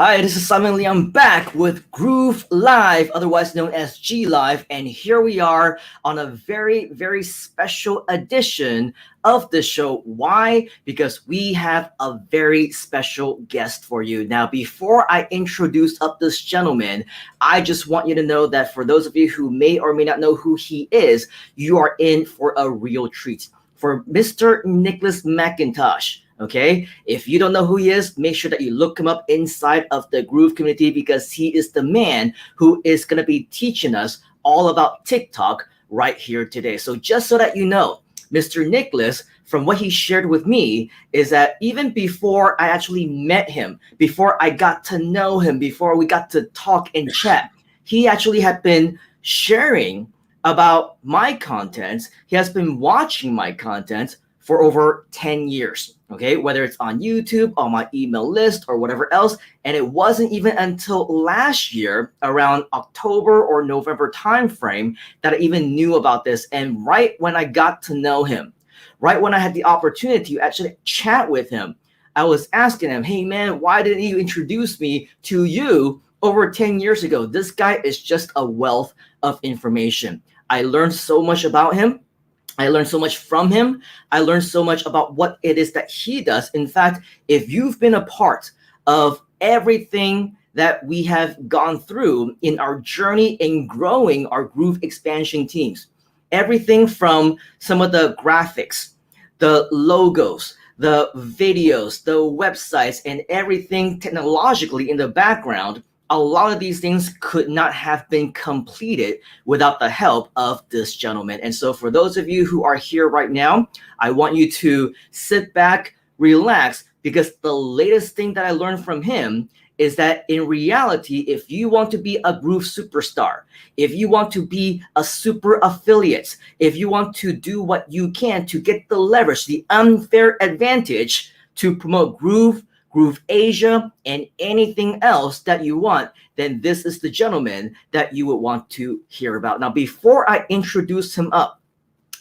Hi, this is Simon Lee. I'm back with Groove Live, otherwise known as G Live, and here we are on a very special edition of the show. Why? Because we have a very special guest for you. Now, before I introduce up this gentleman, I just want you to know that for those of you who may or may not know who he is, you are in for a real treat. For Mr. Nicholas McIntosh. Okay, if you don't know who he is, make sure that you look him up inside of the Groove community because he is the man who is going to be teaching us all about TikTok right here today. So just so that you know, Mr. Nicholas, from what he shared with me, is that even before I actually met him, before I got to know him, before we got to talk and chat, he actually had been sharing about my content. He has been watching my content for over 10 years, okay? Whether it's on YouTube, on my email list, or whatever else. And it wasn't even until last year, around October or November timeframe, that I even knew about this. And right when I got to know him, right when I had the opportunity to actually chat with him, I was asking him, hey man, why didn't you introduce me to you over 10 years ago? This guy is just a wealth of information. I learned so much about him. I learned so much from him. I learned so much about what it is that he does. In fact, if you've been a part of everything that we have gone through in our journey in growing our Groove expansion teams, everything from some of the graphics, the logos, the videos, the websites, and everything technologically in the background, a lot of these things could not have been completed without the help of this gentleman. And so for those of you who are here right now, I want you to sit back, relax, because the latest thing that I learned from him is that in reality, if you want to be a Groove superstar, if you want to be a super affiliate, if you want to do what you can to get the leverage, the unfair advantage to promote GrooveAsia, and anything else that you want, then this is the gentleman that you would want to hear about. Now, before I introduce him up,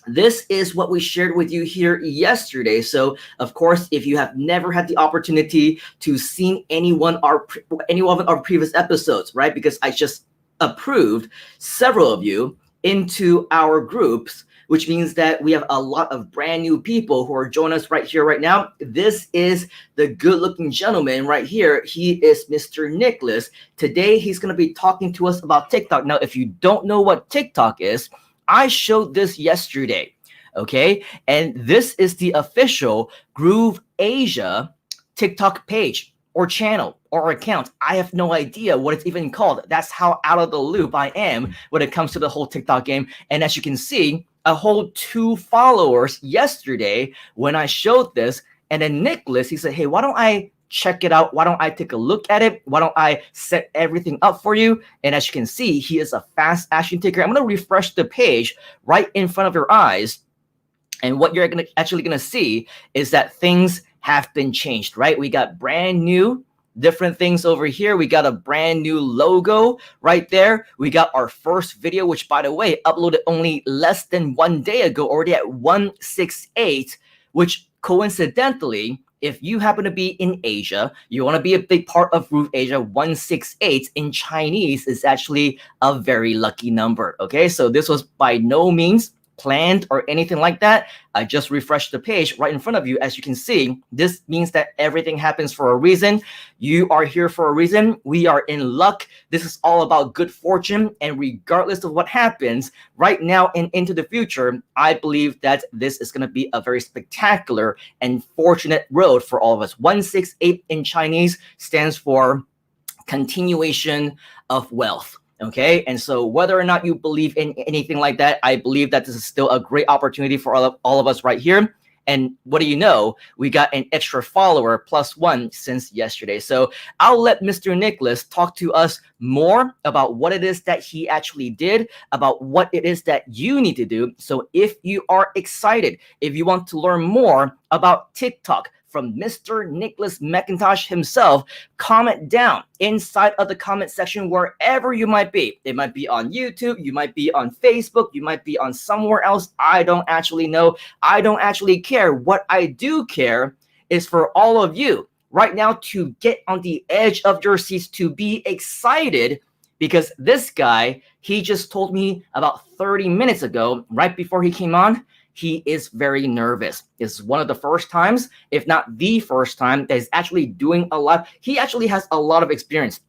this is what we shared with you here yesterday. So, of course, if you have never had the opportunity to see any one of our previous episodes, right? Because I just approved several of you into our groups, which means that we have a lot of brand new people who are joining us right here, right now. This is the good-looking gentleman right here. He is Mr. Nicholas. Today, he's going to be talking to us about TikTok. Now, if you don't know what TikTok is, I showed this yesterday, okay? And this is the official GrooveAsia TikTok page or channel or account. I have no idea what it's even called. That's how out of the loop I am when it comes to the whole TikTok game. And as you can see, a whole 2 followers yesterday when I showed this. And then Nicholas, he said, hey, why don't I check it out? Why don't I take a look at it? Why don't I set everything up for you? And as you can see, he is a fast action taker. I'm going to refresh the page right in front of your eyes. And what you're actually going to see is that things have been changed, right? We got brand new different things over here. We got a brand new logo right there. We got our first video, which by the way, uploaded only less than 1 day ago, already at 168, which coincidentally, if you happen to be in Asia, you want to be a big part of GrooveAsia, 168 in Chinese is actually a very lucky number. Okay, so this was by no means planned or anything like that. I just refreshed the page right in front of you. As you can see, this means that everything happens for a reason. You are here for a reason. We are in luck. This is all about good fortune. And regardless of what happens right now and into the future, I believe that this is going to be a very spectacular and fortunate road for all of us. 168 in Chinese stands for continuation of wealth. Okay, and so whether or not you believe in anything like that, I believe that this is still a great opportunity for all of us right here. And what do you know? We got an extra follower +1 since yesterday. So I'll let Mr. Nicholas talk to us more about what it is that he actually did, about what it is that you need to do. So if you are excited, if you want to learn more about TikTok, from Mr. Nicholas McIntosh himself, comment down inside of the comment section wherever you might be. It might be on YouTube, you might be on Facebook, you might be on somewhere else. I don't actually know. I don't actually care. What I do care is for all of you right now to get on the edge of your seats, to be excited, because this guy, he just told me about 30 minutes ago, right before he came on, he is very nervous. It's one of the first times, if not the first time, that he's actually doing a lot. He actually has a lot of experience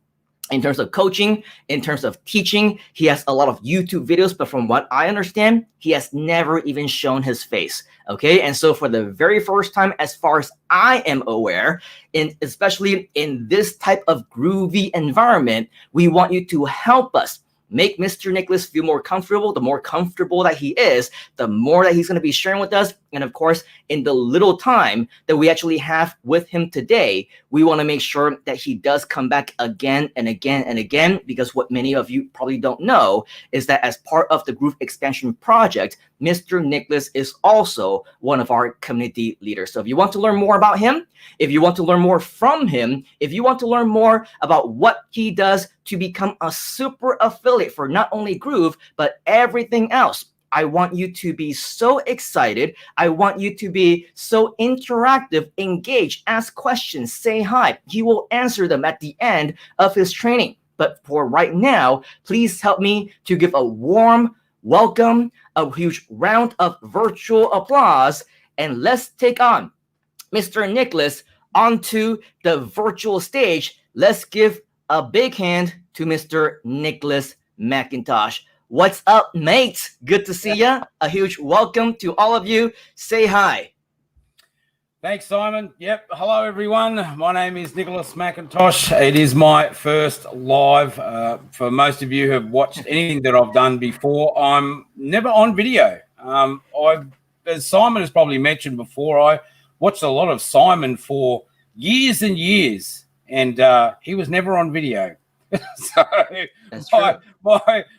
in terms of coaching, in terms of teaching. He has a lot of YouTube videos, but from what I understand, he has never even shown his face. Okay. And so for the very first time, as far as I am aware, especially in this type of groovy environment, we want you to help us make Mr. Nicholas feel more comfortable. The more comfortable that he is, the more that he's going to be sharing with us. And of course, in the little time that we actually have with him today, we want to make sure that he does come back again and again and again, because what many of you probably don't know is that as part of the Groove Expansion Project, Mr. Nicholas is also one of our community leaders. So if you want to learn more about him, if you want to learn more from him, if you want to learn more about what he does to become a super affiliate for not only Groove, but everything else, I want you to be so excited. I want you to be so interactive, engage, ask questions, say hi. He will answer them at the end of his training. But for right now, please help me to give a warm welcome, a huge round of virtual applause, and let's take on Mr. Nicholas onto the virtual stage. Let's give a big hand to Mr. Nicholas McIntosh. What's up, mates? Good to see ya. A huge welcome to all of you. Say hi. Thanks, Simon. Yep. Hello, everyone. My name is Nicholas McIntosh. It is my first live. For most of you who have watched anything that I've done before, I'm never on video. As Simon has probably mentioned before, I watched a lot of Simon for years and years, and he was never on video. So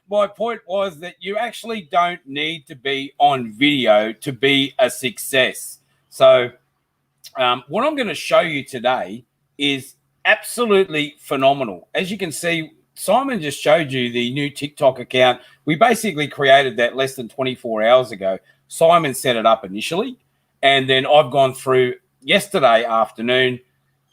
my point was that you actually don't need to be on video to be a success. So what I'm going to show you today is absolutely phenomenal. As you can see, Simon just showed you the new TikTok account. We basically created that less than 24 hours ago. Simon set it up initially, and then I've gone through yesterday afternoon,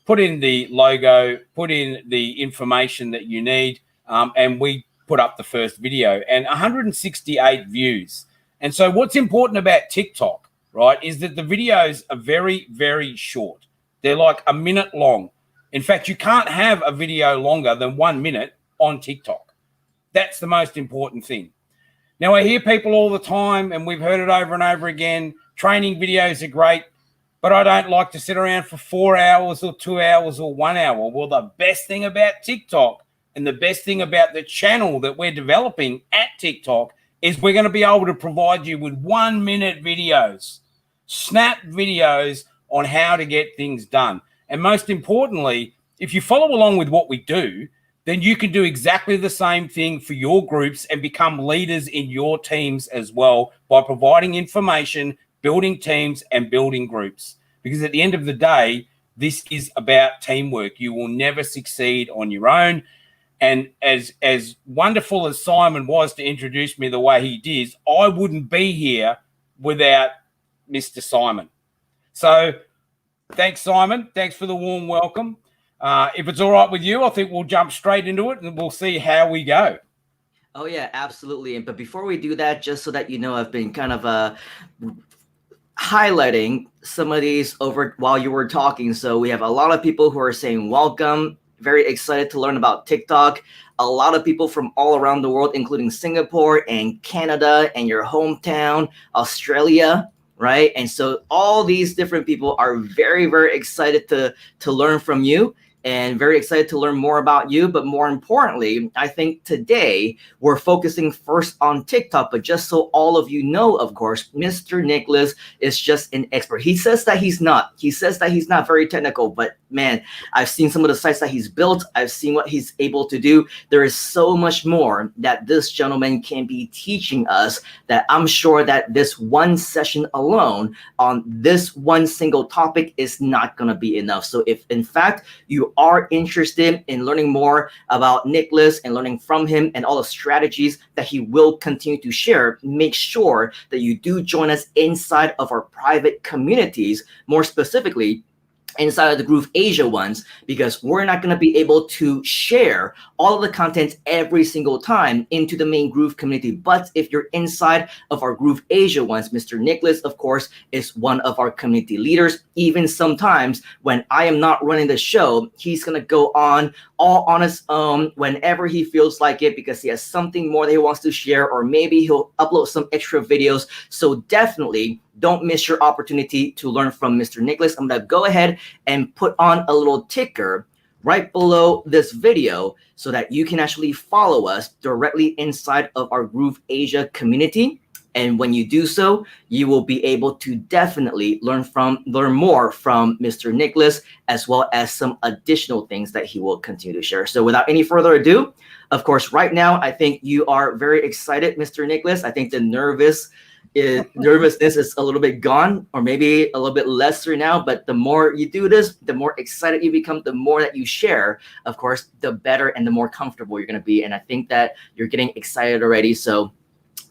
put in the logo, put in the information that you need, and we put up the first video, and 168 views. And so what's important about TikTok, right, is that the videos are very, very short. They're like a minute long. In fact, you can't have a video longer than 1 minute on TikTok. That's the most important thing. Now, I hear people all the time, and we've heard it over and over again, training videos are great, but I don't like to sit around for 4 hours or 2 hours or 1 hour. Well, the best thing about TikTok and the best thing about the channel that we're developing at TikTok is we're going to be able to provide you with 1 minute videos, snap videos on how to get things done. And most importantly, if you follow along with what we do, then you can do exactly the same thing for your groups and become leaders in your teams as well by providing information, building teams, and building groups. Because at the end of the day, this is about teamwork. You will never succeed on your own. And as wonderful as Simon was to introduce me the way he did, I wouldn't be here without Mr. Simon. So thanks, Simon. Thanks for the warm welcome. If it's all right with you, I think we'll jump straight into it and we'll see how we go. Oh, yeah, absolutely. But before we do that, just so that you know, I've been kind of highlighting some of these over while you were talking. So we have a lot of people who are saying welcome, very excited to learn about TikTok. A lot of people from all around the world, including Singapore and Canada and your hometown, Australia, right? And so all these different people are very, very excited to learn from you and very excited to learn more about you. But more importantly, I think today we're focusing first on TikTok, but just so all of you know, of course, Mr. Nicholas is just an expert. He says that he's not. He says that he's not very technical, but man, I've seen some of the sites that he's built. I've seen what he's able to do. There is so much more that this gentleman can be teaching us that I'm sure that this one session alone on this one single topic is not going to be enough. So if in fact you are interested in learning more about Nicholas and learning from him and all the strategies that he will continue to share, make sure that you do join us inside of our private communities. More specifically, inside of the GrooveAsia ones, because we're not going to be able to share all of the content every single time into the main Groove community. But if you're inside of our GrooveAsia ones, Mr. Nicholas, of course, is one of our community leaders. Even sometimes when I am not running the show, he's going to go on all on his own whenever he feels like it, because he has something more that he wants to share, or maybe he'll upload some extra videos. So definitely don't miss your opportunity to learn from Mr. Nicholas. I'm going to go ahead and put on a little ticker right below this video so that you can actually follow us directly inside of our GrooveAsia community. And when you do so, you will be able to definitely learn more from Mr. Nicholas, as well as some additional things that he will continue to share. So without any further ado, of course, right now, I think you are very excited, Mr. Nicholas. I think the nervousness is a little bit gone, or maybe a little bit lesser now, but the more you do this, the more excited you become, the more that you share, of course, the better and the more comfortable you're going to be. And I think that you're getting excited already. So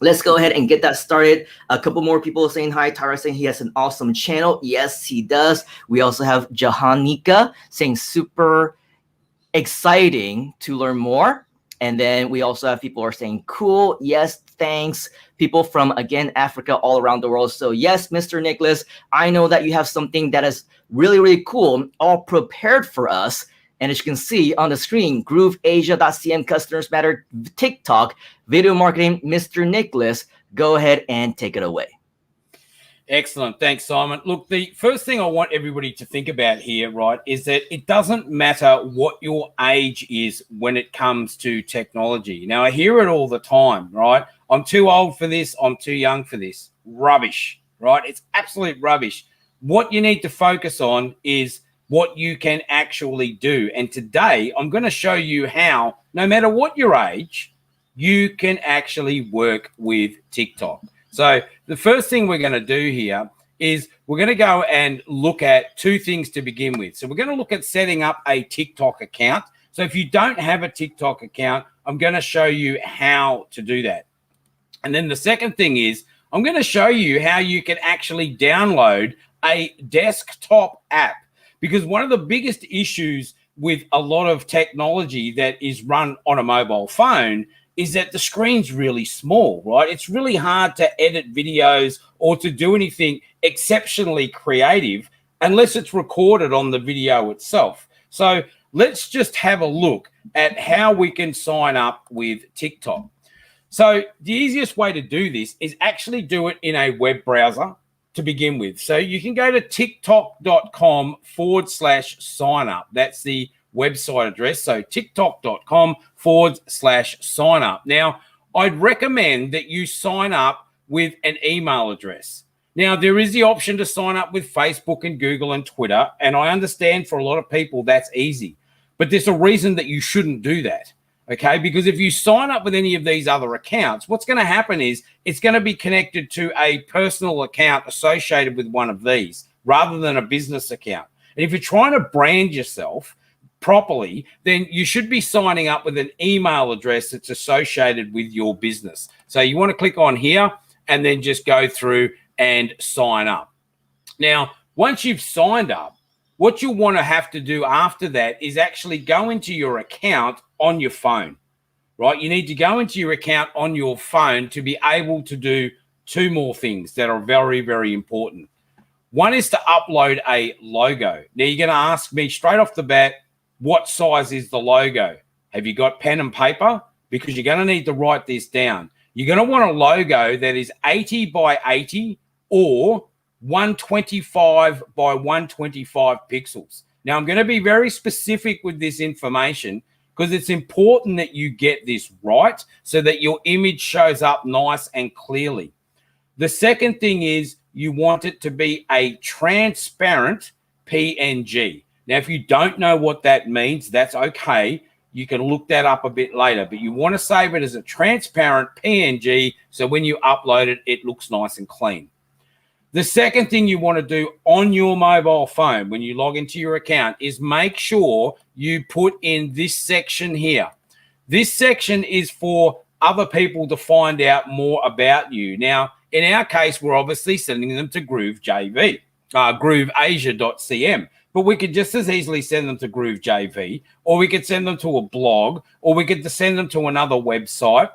let's go ahead and get that started. A couple more people saying hi. Tara saying he has an awesome channel. Yes, he does. We also have Jahanika saying super exciting to learn more. And then we also have people who are saying cool. Yes, thanks. People from, again, Africa, all around the world. So yes, Mr. Nicholas, I know that you have something that is really, really cool, all prepared for us. And as you can see on the screen, GrooveAsia.cm, Customers Matter, TikTok, video marketing, Mr. Nicholas, go ahead and take it away. Excellent. Thanks, Simon. Look, the first thing I want everybody to think about here, right, is that it doesn't matter what your age is when it comes to technology. Now, I hear it all the time, right? I'm too old for this. I'm too young for this. Rubbish, right? It's absolute rubbish. What you need to focus on is what you can actually do. And today, I'm going to show you how, no matter what your age, you can actually work with TikTok. So the first thing we're going to do here is we're going to go and look at two things to begin with. So we're going to look at setting up a TikTok account. So if you don't have a TikTok account, I'm going to show you how to do that. And then the second thing is I'm going to show you how you can actually download a desktop app, because one of the biggest issues with a lot of technology that is run on a mobile phone is that the screen's really small, right? It's really hard to edit videos or to do anything exceptionally creative unless it's recorded on the video itself. So let's just have a look at how we can sign up with TikTok. So the easiest way to do this is actually do it in a web browser to begin with. So you can go to tiktok.com/sign up. That's the website address. So tiktok.com/sign up. Now, I'd recommend that you sign up with an email address. Now, there is the option to sign up with Facebook and Google and Twitter, and I understand for a lot of people that's easy, but there's a reason that you shouldn't do that. Okay, because if you sign up with any of these other accounts, what's going to happen is it's going to be connected to a personal account associated with one of these rather than a business account. And if you're trying to brand yourself properly, then you should be signing up with an email address that's associated with your business. So you want to click on here and then just go through and sign up. Now, once you've signed up, what you'll want to have to do after that is actually go into your account on your phone, right? You need to go into your account on your phone to be able to do two more things that are very, very important. One is to upload a logo. Now, you're going to ask me straight off the bat, what size is the logo? Have you got pen and paper? Because you're going to need to write this down. You're going to want a logo that is 80 by 80 or 125 by 125 pixels. Now, I'm going to be very specific with this information because it's important that you get this right so that your image shows up nice and clearly. The second thing is you want it to be a transparent PNG. Now, if you don't know what that means, that's okay. You can look that up a bit later, but you want to save it as a transparent PNG so when you upload it, it looks nice and clean. The second thing you want to do on your mobile phone when you log into your account is make sure you put in this section here. This section is for other people to find out more about you. Now, in our case, we're obviously sending them to GrooveAsia.cm. but we could just as easily send them to GrooveJV, or we could send them to a blog, or we could send them to another website.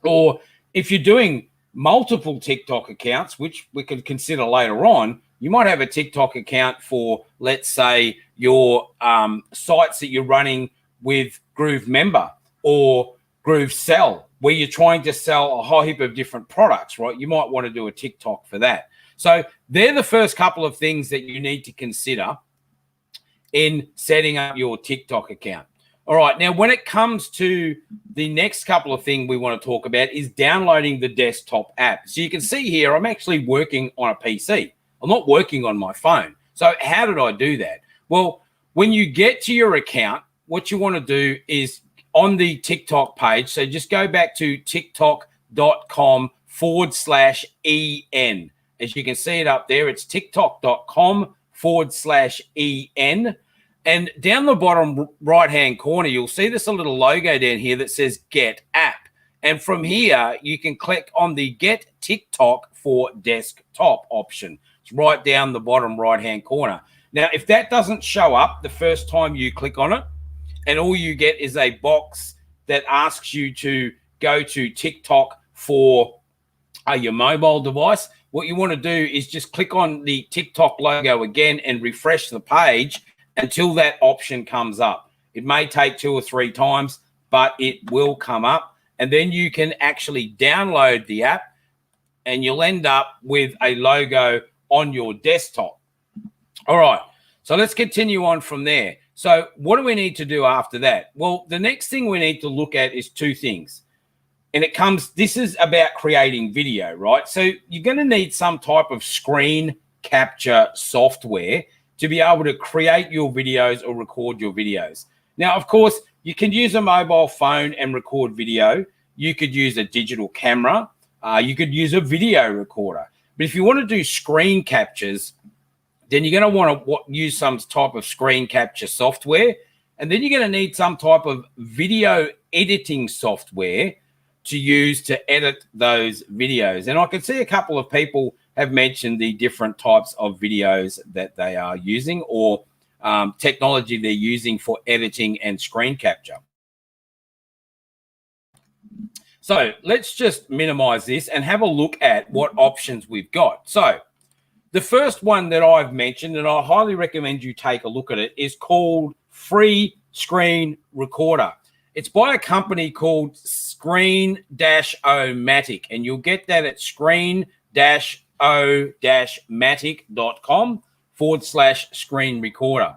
Or if you're doing multiple TikTok accounts, which we could consider later on, you might have a TikTok account for, let's say, your sites that you're running with Groove Member or Groove Sell, where you're trying to sell a whole heap of different products, right? You might want to do a TikTok for that. So they're the first couple of things that you need to consider in setting up your TikTok account. All right, now when it comes to the next couple of things we want to talk about is downloading the desktop app. So you can see here, I'm actually working on a PC. I'm not working on my phone. So how did I do that? Well, when you get to your account, what you want to do is on the TikTok page, so just go back to tiktok.com/EN. As you can see it up there, it's tiktok.com/EN. And down the bottom right-hand corner, you'll see this a little logo down here that says Get App. And from here, you can click on the Get TikTok for Desktop option. It's right down the bottom right-hand corner. Now, if that doesn't show up the first time you click on it, and all you get is a box that asks you to go to TikTok for your mobile device, what you want to do is just click on the TikTok logo again and refresh the page until that option comes up. It may take 2 or 3 times, but it will come up. And then you can actually download the app and you'll end up with a logo on your desktop. All right, so let's continue on from there. So what do we need to do after that? Well, the next thing we need to look at is 2 things. And this is about creating video, right? So you're going to need some type of screen capture software to be able to create your videos or record your videos. Now, of course, you can use a mobile phone and record video. You could use a digital camera. You could use a video recorder. But if you want to do screen captures, then you're going to want to use some type of screen capture software. And then you're going to need some type of video editing software to use to edit those videos. And I can see a couple of people have mentioned the different types of videos that they are using or technology they're using for editing and screen capture. So let's just minimize this and have a look at what options we've got. So the first one that I've mentioned, and I highly recommend you take a look at it, is called Free Screen Recorder. It's by a company called Screen-O-Matic, and you'll get that at screen-o-matic.com/screen recorder.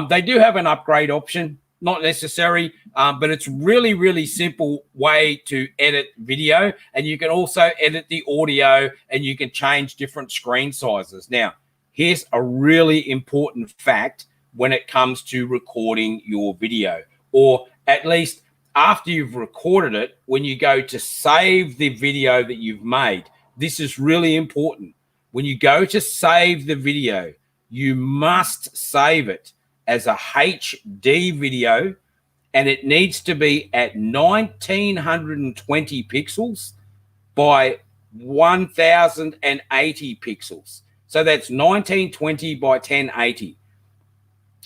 They do have an upgrade option, not necessary, but it's really, really simple way to edit video. And you can also edit the audio and you can change different screen sizes. Now, here's a really important fact when it comes to recording your video, or at least after you've recorded it, when you go to save the video that you've made. This is really important. When you go to save the video, you must save it as a HD video, and it needs to be at 1920 pixels by 1080 pixels. So that's 1920 by 1080.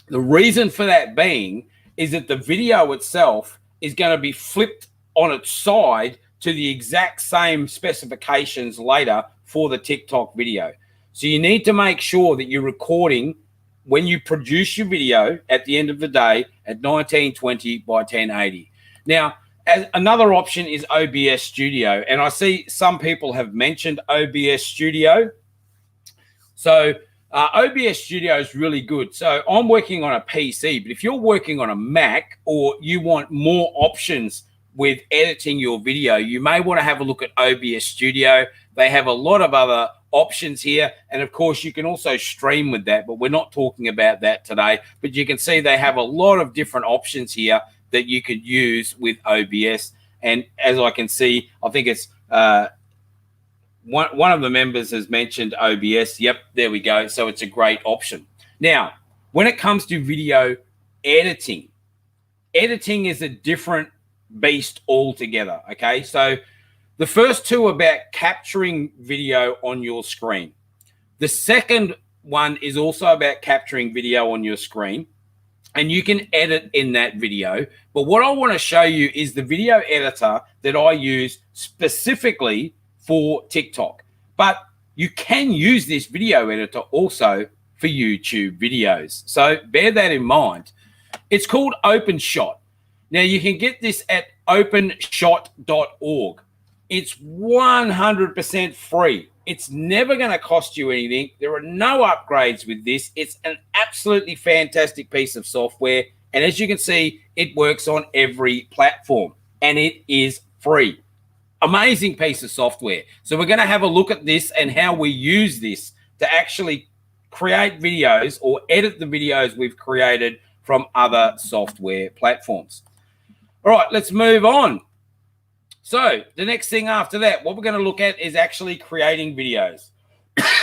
The reason for that being is that the video itself is going to be flipped on its side to the exact same specifications later for the TikTok video. So you need to make sure that you're recording when you produce your video at the end of the day at 1920 by 1080. Now, as another option is OBS Studio, and I see some people have mentioned OBS Studio. So OBS Studio is really good. So I'm working on a PC, but if you're working on a Mac or you want more options with editing your video, you may want to have a look at OBS Studio. They have a lot of other options here. And of course, you can also stream with that, but we're not talking about that today. But you can see they have a lot of different options here that you could use with OBS. And as I can see, I think it's one of the members has mentioned OBS. Yep, there we go. So it's a great option. Now, when it comes to video editing, editing is a different beast altogether, okay? So the first two are about capturing video on your screen. The second one is also about capturing video on your screen, and you can edit in that video. But what I want to show you is the video editor that I use specifically for TikTok. But you can use this video editor also for YouTube videos. So bear that in mind. It's called OpenShot. Now you can get this at openshot.org. It's 100% free. It's never going to cost you anything. There are no upgrades with this. It's an absolutely fantastic piece of software. And as you can see, it works on every platform and it is free. Amazing piece of software. So we're going to have a look at this and how we use this to actually create videos or edit the videos we've created from other software platforms. All right, let's move on. So the next thing after that, what we're going to look at is actually creating videos.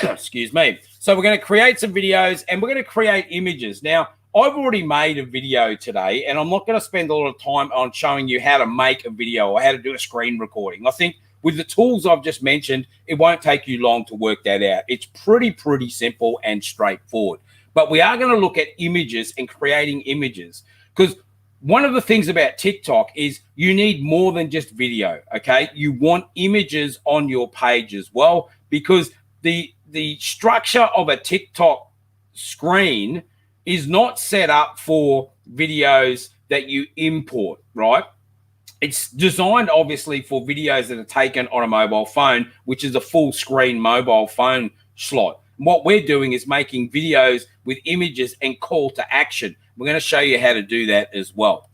Excuse me. So we're going to create some videos and we're going to create images. Now, I've already made a video today, and I'm not going to spend a lot of time on showing you how to make a video or how to do a screen recording. I think with the tools I've just mentioned, it won't take you long to work that out. It's pretty simple and straightforward. But we are going to look at images and creating images, because one of the things about TikTok is you need more than just video, okay? You want images on your page as well, because the structure of a TikTok screen is not set up for videos that you import, right? It's designed obviously for videos that are taken on a mobile phone, which is a full screen mobile phone slot. What we're doing is making videos with images and call to action. We're going to show you how to do that as well.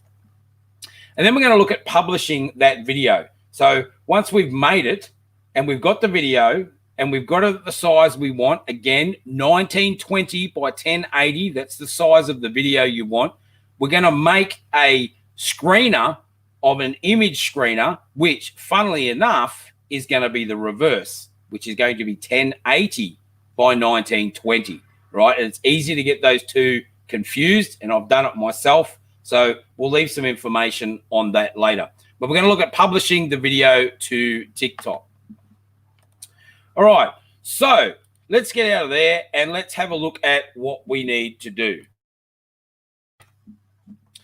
And then we're going to look at publishing that video. So once we've made it and we've got the video and we've got it the size we want, again, 1920 by 1080, that's the size of the video you want. We're going to make a screener of an image screener, which funnily enough is going to be the reverse, which is going to be 1080 by 1920, right? And it's easy to get those two confused, and I've done it myself. So we'll leave some information on that later. But we're going to look at publishing the video to TikTok. All right, so let's get out of there and let's have a look at what we need to do.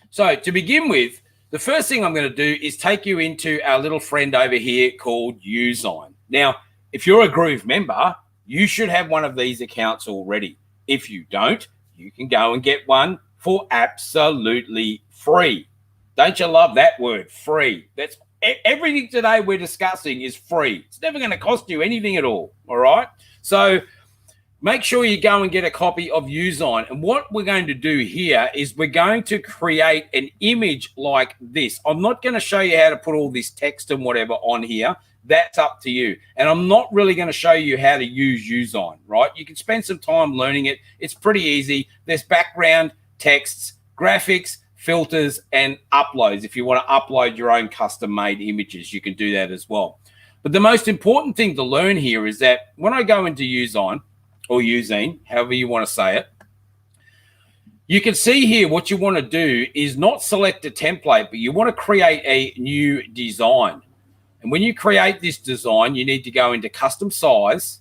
So to begin with, the first thing I'm going to do is take you into our little friend over here called Usign. Now, if you're a Groove member, you should have one of these accounts already. If you don't, you can go and get one for absolutely free. Don't you love that word, free? That's everything today we're discussing is free. It's never going to cost you anything at all right? So make sure you go and get a copy of Usign. And what we're going to do here is we're going to create an image like this. I'm not going to show you how to put all this text and whatever on here. That's up to you. And I'm not really going to show you how to use Usign, right? You can spend some time learning it. It's pretty easy. There's background, texts, graphics, filters, and uploads. If you want to upload your own custom-made images, you can do that as well. But the most important thing to learn here is that when I go into Usign, or Usign, however you want to say it, you can see here what you want to do is not select a template, but you want to create a new design. And when you create this design, you need to go into custom size.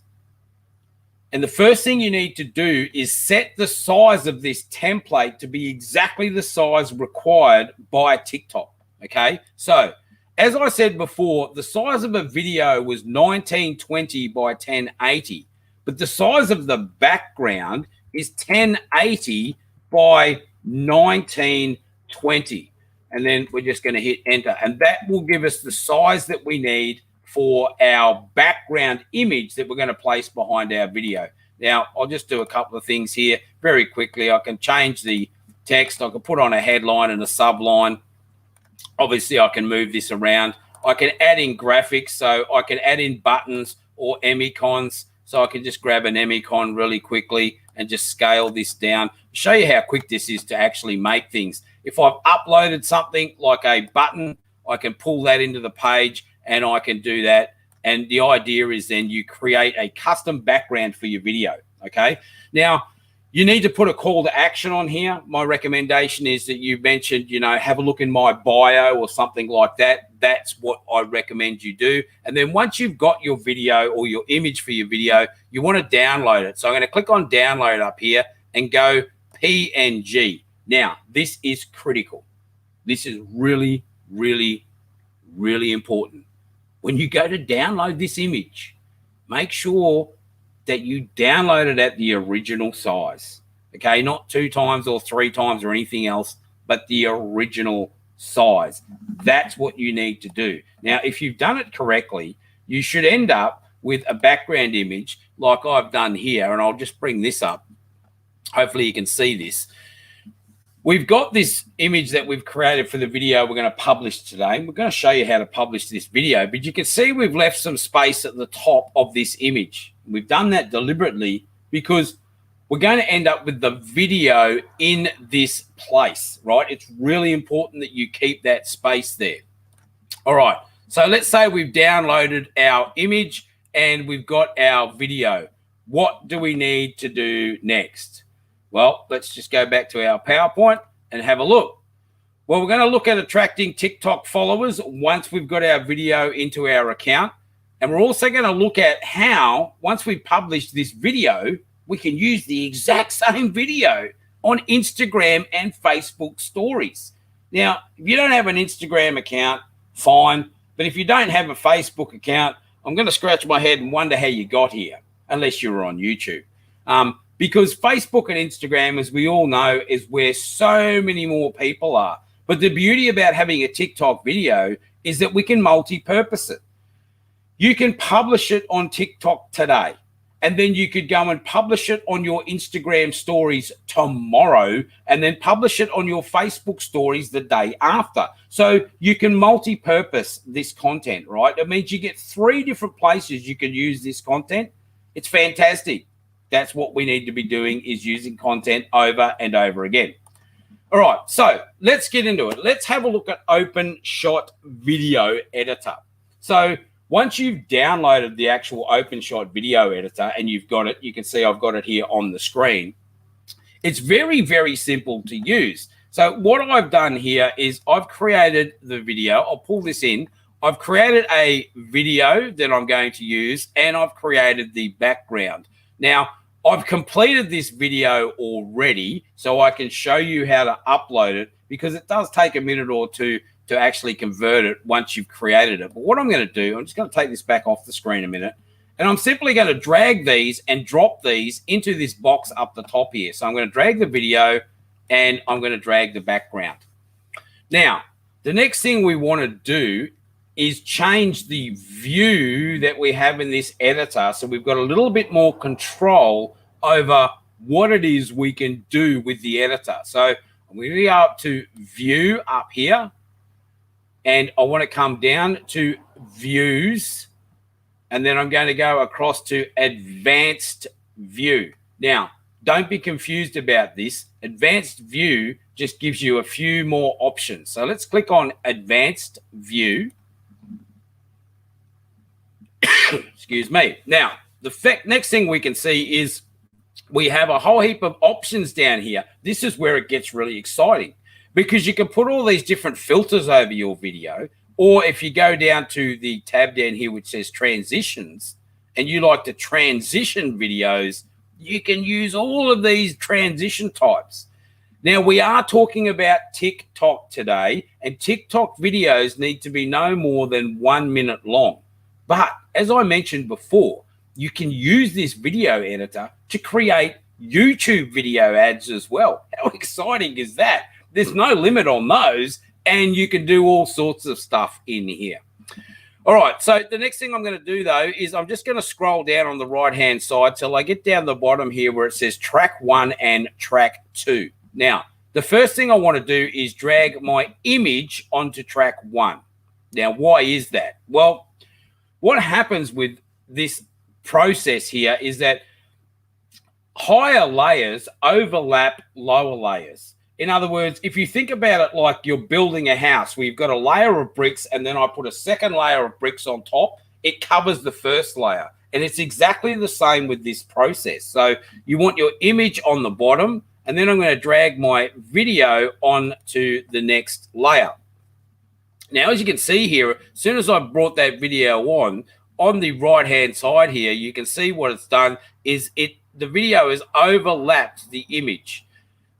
And the first thing you need to do is set the size of this template to be exactly the size required by TikTok, okay? So, as I said before, the size of a video was 1920 by 1080, but the size of the background is 1080 by 1920. And then we're just going to hit enter. And that will give us the size that we need for our background image that we're going to place behind our video. Now, I'll just do a couple of things here very quickly. I can change the text. I can put on a headline and a subline. Obviously, I can move this around. I can add in graphics, so I can add in buttons or emicons. So I can just grab an emicon really quickly and just scale this down. Show you how quick this is to actually make things. If I've uploaded something like a button, I can pull that into the page and I can do that. And the idea is then you create a custom background for your video, okay? Now, You need to put a call to action on here. My recommendation is that you mentioned, have a look in my bio or something like that. That's what I recommend you do. And then once you've got your video or your image for your video, you want to download it. So I'm going to click on download up here and go PNG. Now, this is critical. This is really, really, really important. When you go to download this image, make sure that you download it at the original size, okay? Not 2 times or 3 times or anything else, but the original size. That's what you need to do. Now, if you've done it correctly, you should end up with a background image like I've done here, and I'll just bring this up. Hopefully you can see this. We've got this image that we've created for the video we're going to publish today. We're going to show you how to publish this video, but you can see we've left some space at the top of this image. We've done that deliberately because we're going to end up with the video in this place, right? It's really important that you keep that space there. All right, so let's say we've downloaded our image and we've got our video. What do we need to do next? Well, let's just go back to our PowerPoint and have a look. Well, we're going to look at attracting TikTok followers once we've got our video into our account. And we're also going to look at how, once we publish this video, we can use the exact same video on Instagram and Facebook stories. Now, if you don't have an Instagram account, fine. But if you don't have a Facebook account, I'm going to scratch my head and wonder how you got here, unless you were on YouTube. Because Facebook and Instagram, as we all know, is where so many more people are. But the beauty about having a TikTok video is that we can multi-purpose it. You can publish it on TikTok today, and then you could go and publish it on your Instagram stories tomorrow, and then publish it on your Facebook stories the day after. So you can multi-purpose this content, right? It means you get 3 different places you can use this content. It's fantastic. That's what we need to be doing, is using content over and over again. All right, so let's get into it. Let's have a look at OpenShot Video Editor. So once you've downloaded the actual OpenShot Video Editor and you've got it, you can see I've got it here on the screen. It's very, very simple to use. So what I've done here is I've created the video. I'll pull this in. I've created a video that I'm going to use, and I've created the background. Now, I've completed this video already, so I can show you how to upload it, because it does take a minute or two to actually convert it once you've created it. But what I'm going to do, I'm just going to take this back off the screen a minute, and I'm simply going to drag these and drop these into this box up the top here. So I'm going to drag the video and I'm going to drag the background. Now, the next thing we want to do is change the view that we have in this editor, so we've got a little bit more control over what it is we can do with the editor. So I'm going to go up to view up here, and I want to come down to views, and then I'm going to go across to advanced view. Now, don't be confused about this. Advanced view just gives you a few more options. So let's click on advanced view. Excuse me. Now, the next thing we can see is we have a whole heap of options down here. This is where it gets really exciting, because you can put all these different filters over your video. Or if you go down to the tab down here which says transitions, and you like to transition videos, you can use all of these transition types. Now, we are talking about TikTok today, and TikTok videos need to be no more than 1 minute long. But as I mentioned before, you can use this video editor to create YouTube video ads as well. How exciting is that? There's no limit on those, and you can do all sorts of stuff in here. All right, so the next thing I'm going to do, though, is I'm just going to scroll down on the right-hand side till I get down the bottom here where it says track 1 and track 2. Now, the first thing I want to do is drag my image onto track 1. Now, why is that? Well, what happens with this process here is that higher layers overlap lower layers. In other words, if you think about it like you're building a house where you've got a layer of bricks and then I put a second layer of bricks on top, it covers the first layer. And it's exactly the same with this process. So you want your image on the bottom, and then I'm going to drag my video on to the next layer. Now, as you can see here, as soon as I brought that video on the right-hand side here, you can see what it's done is the video has overlapped the image.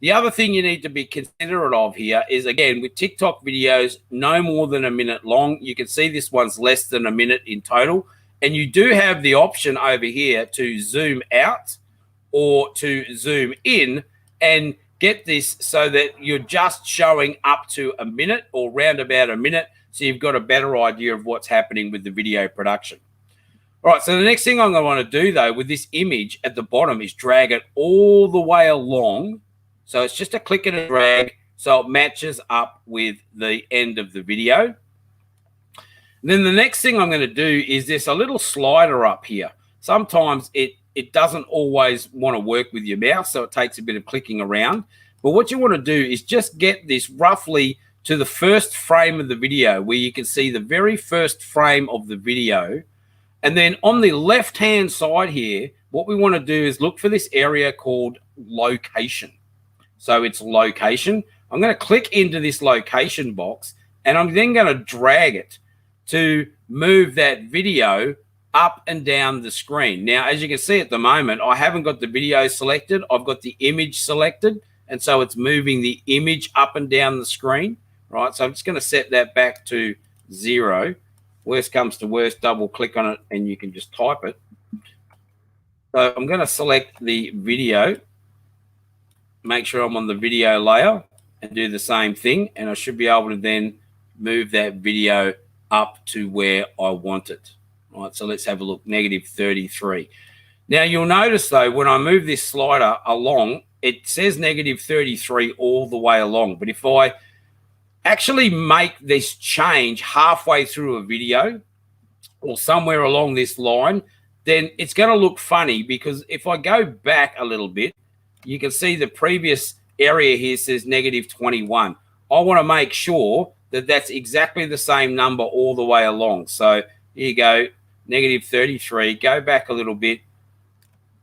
The other thing you need to be considerate of here is, again, with TikTok videos, no more than a minute long. You can see this one's less than a minute in total. And you do have the option over here to zoom out or to zoom in and get this so that you're just showing up to a minute or round about a minute, so you've got a better idea of what's happening with the video production. All right, so the next thing I'm going to want to do, though, with this image at the bottom is drag it all the way along. So it's just a click and a drag so it matches up with the end of the video. And then the next thing I'm going to do is there's a little slider up here. Sometimes it doesn't always want to work with your mouse, so it takes a bit of clicking around. But what you want to do is just get this roughly to the first frame of the video, where you can see the very first frame of the video. And then on the left-hand side here, what we want to do is look for this area called location. So it's location. I'm going to click into this location box, and I'm then going to drag it to move that video up and down the screen. Now, as you can see at the moment, I haven't got the video selected. I've got the image selected, and so it's moving the image up and down the screen, right? So I'm just going to set that back to 0. Worst comes to worst, double click on it, and you can just type it. So I'm going to select the video, make sure I'm on the video layer, and do the same thing, and I should be able to then move that video up to where I want it. All right, so let's have a look, -33. Now, you'll notice, though, when I move this slider along, it says -33 all the way along. But if I actually make this change halfway through a video or somewhere along this line, then it's going to look funny, because if I go back a little bit, you can see the previous area here says -21. I want to make sure that that's exactly the same number all the way along. So here you go, -33. Go back a little bit.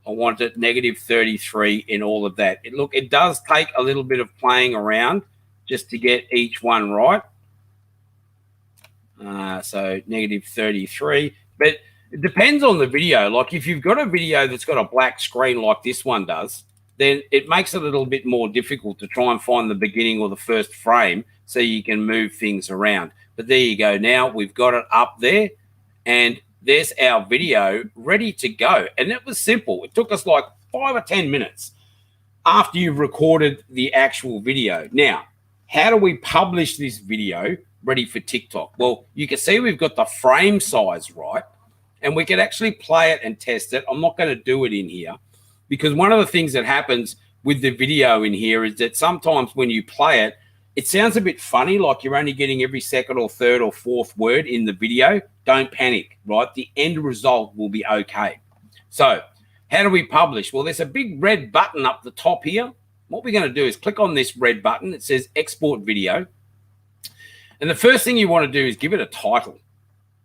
I want it -33 in all of that. It does take a little bit of playing around just to get each one right. So -33. But it depends on the video. Like if you've got a video that's got a black screen like this one does, then it makes it a little bit more difficult to try and find the beginning or the first frame so you can move things around. But there you go. Now we've got it up there, and there's our video ready to go. And it was simple. It took us like 5 or 10 minutes after you've recorded the actual video. Now, how do we publish this video ready for TikTok? Well, you can see we've got the frame size right, and we can actually play it and test it. I'm not going to do it in here, because one of the things that happens with the video in here is that sometimes when you play it, it sounds a bit funny, like you're only getting every second or third or fourth word in the video. Don't panic, right? The end result will be okay. So how do we publish? Well, there's a big red button up the top here. What we're going to do is click on this red button. It says export video. And the first thing you want to do is give it a title.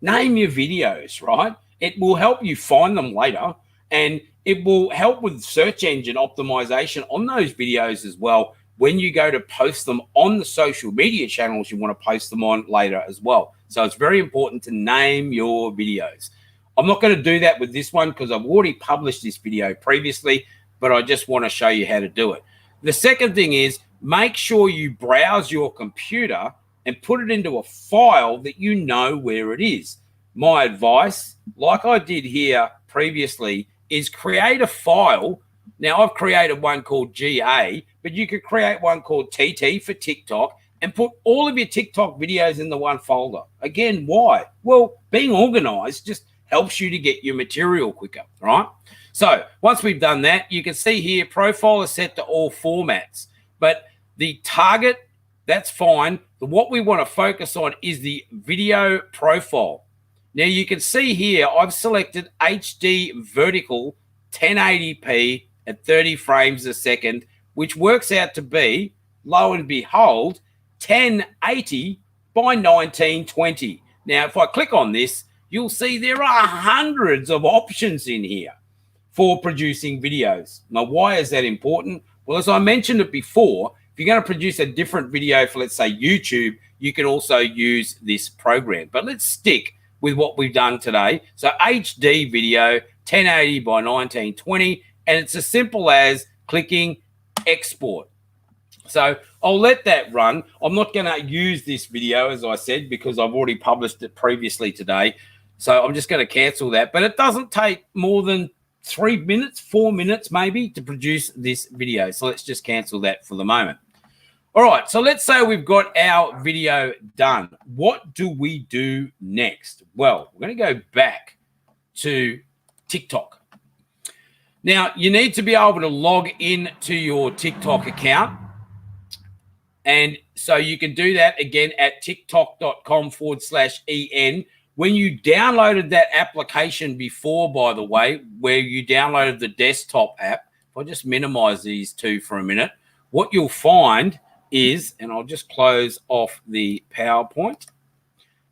Name your videos, right? It will help you find them later, and it will help with search engine optimization on those videos as well. When you go to post them on the social media channels you want to post them on later as well. So it's very important to name your videos. I'm not going to do that with this one because I've already published this video previously, but I just want to show you how to do it. The second thing is make sure you browse your computer and put it into a file that you know where it is. My advice, like I did here previously, is create a file. Now, I've created one called GA, but you could create one called TT for TikTok and put all of your TikTok videos in the one folder. Again, why? Well, being organized just helps you to get your material quicker, right? So once we've done that, you can see here, profile is set to all formats, but the target, that's fine. But what we want to focus on is the video profile. Now you can see here, I've selected HD vertical 1080p at 30 frames a second, which works out to be, lo and behold, 1080 by 1920. Now, if I click on this, you'll see there are hundreds of options in here for producing videos. Now, why is that important? Well, as I mentioned it before, if you're going to produce a different video for, let's say, YouTube, you can also use this program. But let's stick with what we've done today. So HD video, 1080 by 1920, and it's as simple as clicking export. So I'll let that run. I'm not going to use this video, as I said, because I've already published it previously today. So I'm just going to cancel that. But it doesn't take more than 3 minutes, 4 minutes maybe to produce this video. So let's just cancel that for the moment. All right, so let's say we've got our video done. What do we do next? Well, we're going to go back to TikTok. Now, you need to be able to log in to your TikTok account. And so you can do that again at tiktok.com/en. When you downloaded that application before, by the way, where you downloaded the desktop app, if I just minimize these two for a minute, what you'll find is, and I'll just close off the PowerPoint,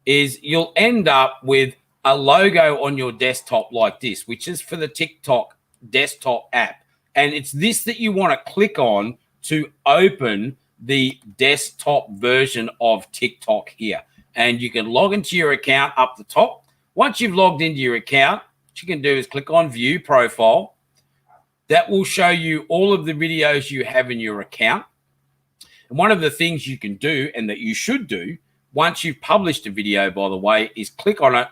is you'll end up with a logo on your desktop like this, which is for the TikTok desktop app. And it's this that you want to click on to open the desktop version of TikTok here. And you can log into your account up the top. Once you've logged into your account, what you can do is click on View Profile. That will show you all of the videos you have in your account. And one of the things you can do, and that you should do, once you've published a video, by the way, is click on it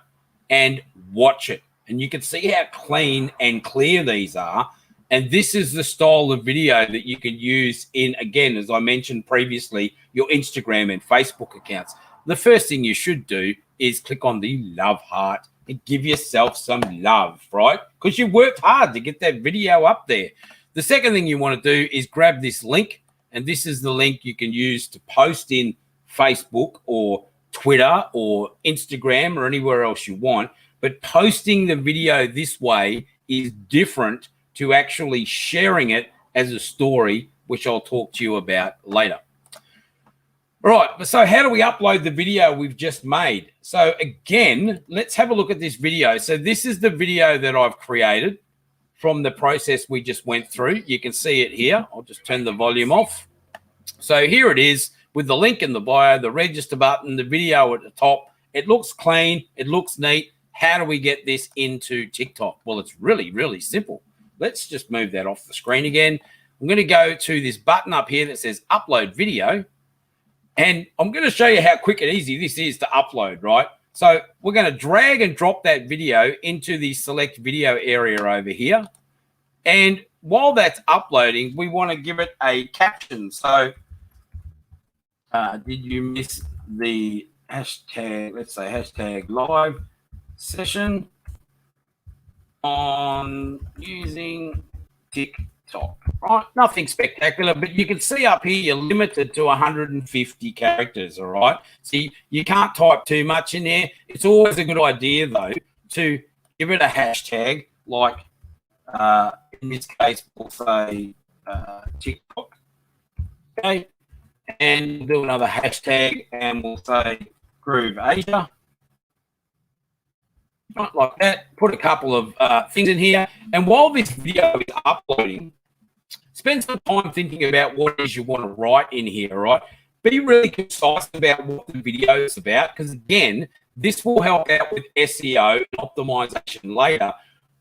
and watch it. And you can see how clean and clear these are. And this is the style of video that you can use in, again, as I mentioned previously, your Instagram and Facebook accounts. The first thing you should do is click on the love heart and give yourself some love, right? Because you worked hard to get that video up there. The second thing you want to do is grab this link. And this is the link you can use to post in Facebook or Twitter or Instagram or anywhere else you want. But posting the video this way is different to actually sharing it as a story, which I'll talk to you about later. All right, so how do we upload the video we've just made? So again, let's have a look at this video. So this is the video that I've created from the process we just went through. You can see it here. I'll just turn the volume off. So here it is with the link in the bio, the register button, the video at the top. It looks clean. It looks neat. How do we get this into TikTok? Well, it's really, really simple. Let's just move that off the screen again. I'm going to go to this button up here that says Upload Video. And I'm going to show you how quick and easy this is to upload, right? So we're going to drag and drop that video into the select video area over here. And while that's uploading, we want to give it a caption. So did you miss the hashtag, let's say hashtag live session on using TikTok, right? Nothing spectacular, but you can see up here you're limited to 150 characters, all right? See, you can't type too much in there. It's always a good idea, though, to give it a hashtag, like in this case, we'll say TikTok, okay? And we'll do another hashtag, and we'll say GrooveAsia. Not like that. Put a couple of things in here. And while this video is uploading, spend some time thinking about what it is you want to write in here, right? Be really concise about what the video is about, because, again, this will help out with SEO and optimization later.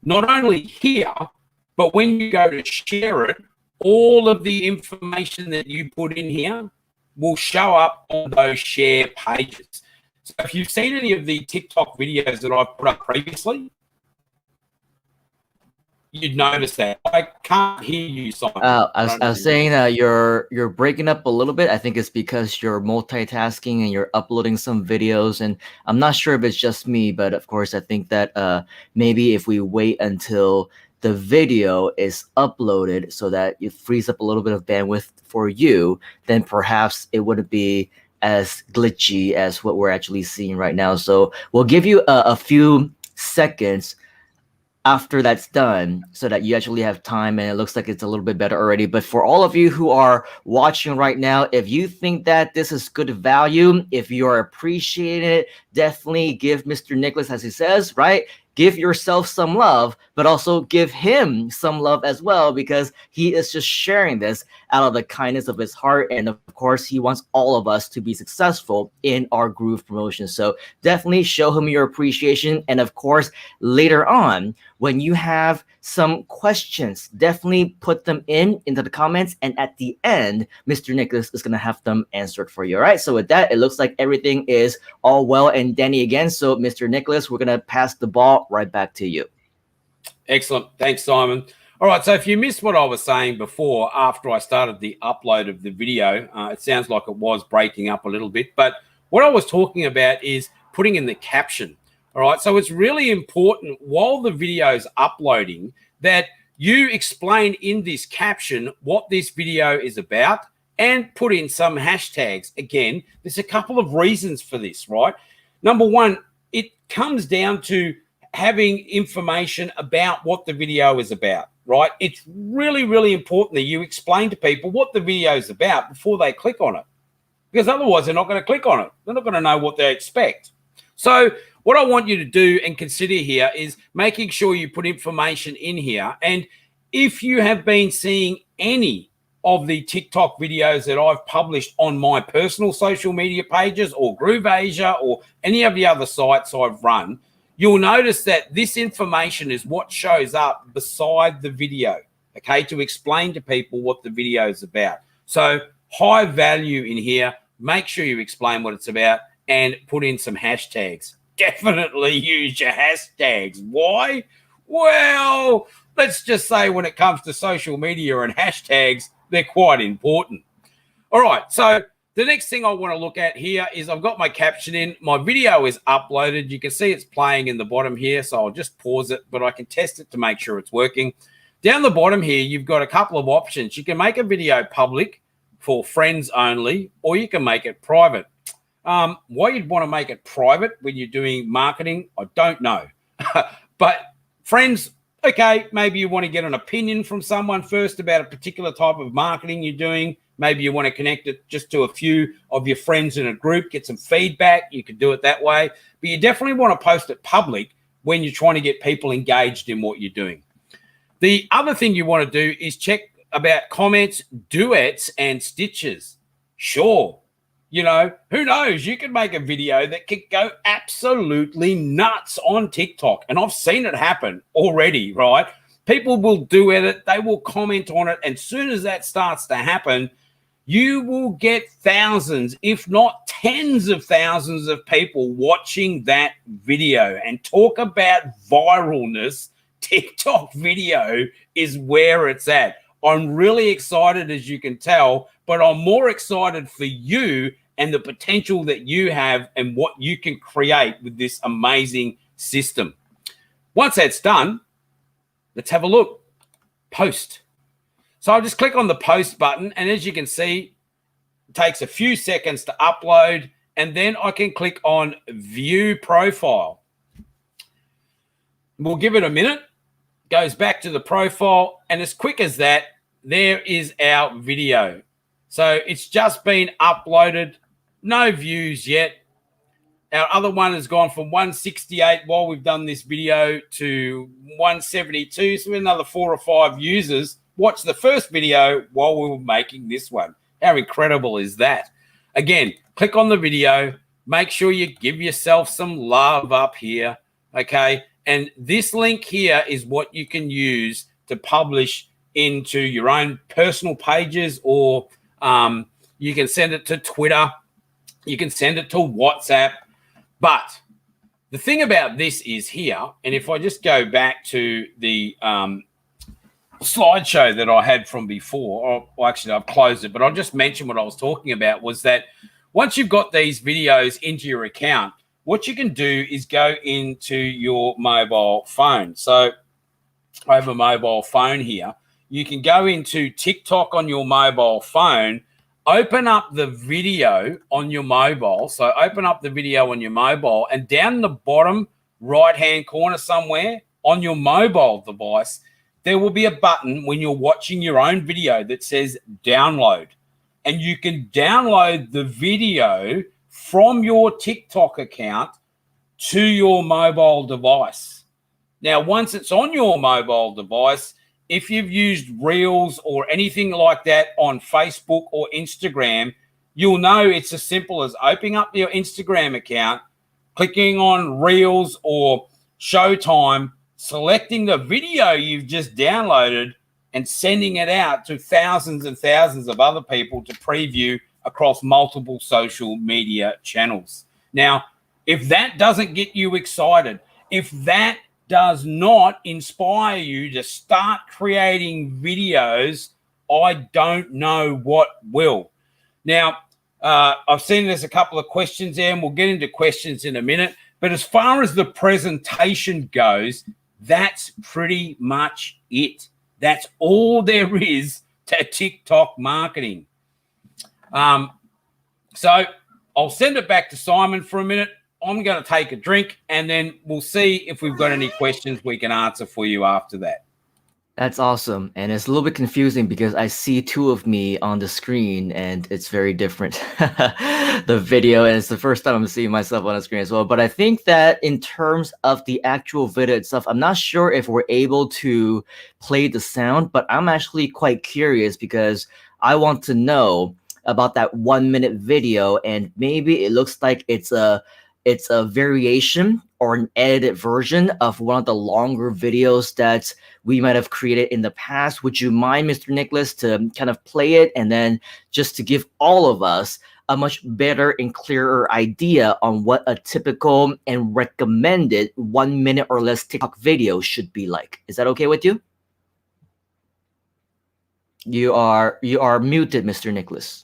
Not only here, but when you go to share it, all of the information that you put in here will show up on those share pages. So if you've seen any of the TikTok videos that I've put up previously, you'd notice that. I can't hear you, Simon. I was saying you're breaking up a little bit. I think it's because you're multitasking and you're uploading some videos. And I'm not sure if it's just me, but of course, I think that maybe if we wait until the video is uploaded so that it frees up a little bit of bandwidth for you, then perhaps it wouldn't be as glitchy as what we're actually seeing right now. So we'll give you a few seconds. after that's done so that you actually have time, and it looks like it's a little bit better already. But for all of you who are watching right now, if you think that this is good value, if you're appreciating it, definitely give Mr. Nicholas, as he says, right? Give yourself some love, but also give him some love as well, because he is just sharing this out of the kindness of his heart. And of course, he wants all of us to be successful in our Groove promotion. So definitely show him your appreciation. And of course, later on, when you have some questions, definitely put them into the comments. And at the end, Mr. Nicholas is going to have them answered for you. All right. So with that, it looks like everything is all well and dandy again. So Mr. Nicholas, we're going to pass the ball right back to you. Excellent. Thanks, Simon. All right. So if you missed what I was saying before, after I started the upload of the video, it sounds like it was breaking up a little bit. But what I was talking about is putting in the caption. All right. So it's really important while the video is uploading that you explain in this caption what this video is about and put in some hashtags. Again, there's a couple of reasons for this, right? Number one, it comes down to having information about what the video is about, right? It's really, really important that you explain to people what the video is about before they click on it, because otherwise they're not going to click on it. They're not going to know what they expect. So what I want you to do and consider here is making sure you put information in here. And if you have been seeing any of the TikTok videos that I've published on my personal social media pages or GrooveAsia or any of the other sites I've run, you'll notice that this information is what shows up beside the video, okay, to explain to people what the video is about. So high value in here. Make sure you explain what it's about and put in some hashtags. Definitely use your hashtags. Why? Well, let's just say when it comes to social media and hashtags, they're quite important. All right, so the next thing I want to look at here is I've got my caption in. My video is uploaded. You can see it's playing in the bottom here, so I'll just pause it, but I can test it to make sure it's working. Down the bottom here, you've got a couple of options. You can make a video public for friends only, or you can make it private. Why you'd want to make it private when you're doing marketing, I don't know. But friends, okay, maybe you want to get an opinion from someone first about a particular type of marketing you're doing. Maybe you want to connect it just to a few of your friends in a group, get some feedback. You could do it that way. But you definitely want to post it public when you're trying to get people engaged in what you're doing. The other thing you want to do is check about comments, duets, and stitches. Sure. You know, who knows? You can make a video that could go absolutely nuts on TikTok. And I've seen it happen already, right? People will do it. They will comment on it. And as soon as that starts to happen, you will get thousands, if not tens of thousands of people watching that video. And talk about viralness. TikTok video is where it's at. I'm really excited, as you can tell, but I'm more excited for you and the potential that you have and what you can create with this amazing system. Once that's done, let's have a look. Post. So I'll just click on the post button, and as you can see, it takes a few seconds to upload, and then I can click on view profile. We'll give it a minute. Goes back to the profile, and as quick as that, there is our video. So it's just been uploaded, no views yet. Our other one has gone from 168 while we've done this video to 172. So another 4 or 5 users watched the first video while we were making this one. How incredible is that? Again, click on the video. Make sure you give yourself some love up here, okay? And this link here is what you can use to publish into your own personal pages, or you can send it to Twitter. You can send it to WhatsApp. But the thing about this is here, and if I just go back to the slideshow that I had from before, or actually I've closed it, but I'll just mention what I was talking about, was that once you've got these videos into your account, what you can do is go into your mobile phone. So I have a mobile phone here. You can go into TikTok on your mobile phone, open up the video on your mobile. So open up the video on your mobile, and down the bottom right-hand corner somewhere on your mobile device, there will be a button when you're watching your own video that says download. And you can download the video from your TikTok account to your mobile device. Now, once it's on your mobile device, if you've used Reels or anything like that on Facebook or Instagram, you'll know it's as simple as opening up your Instagram account, clicking on Reels or Showtime, selecting the video you've just downloaded, and sending it out to thousands and thousands of other people to preview across multiple social media channels. Now, if that doesn't get you excited, if that does not inspire you to start creating videos, I don't know what will. Now, I've seen there's a couple of questions there, and we'll get into questions in a minute. But as far as the presentation goes, that's pretty much it. That's all there is to TikTok marketing. So I'll send it back to Simon for a minute. I'm going to take a drink, and then we'll see if we've got any questions we can answer for you after that. That's awesome. And it's a little bit confusing because I see two of me on the screen and it's very different, the video. And it's the first time I'm seeing myself on the screen as well. But I think that in terms of the actual video itself, I'm not sure if we're able to play the sound, but I'm actually quite curious because I want to know about that 1 minute video. And maybe it looks like it's a variation or an edited version of one of the longer videos that we might have created in the past. Would you mind, Mr. Nicholas, to kind of play it and then just to give all of us a much better and clearer idea on what a typical and recommended 1 minute or less TikTok video should be like? Is that okay with you? You are muted, Mr. Nicholas.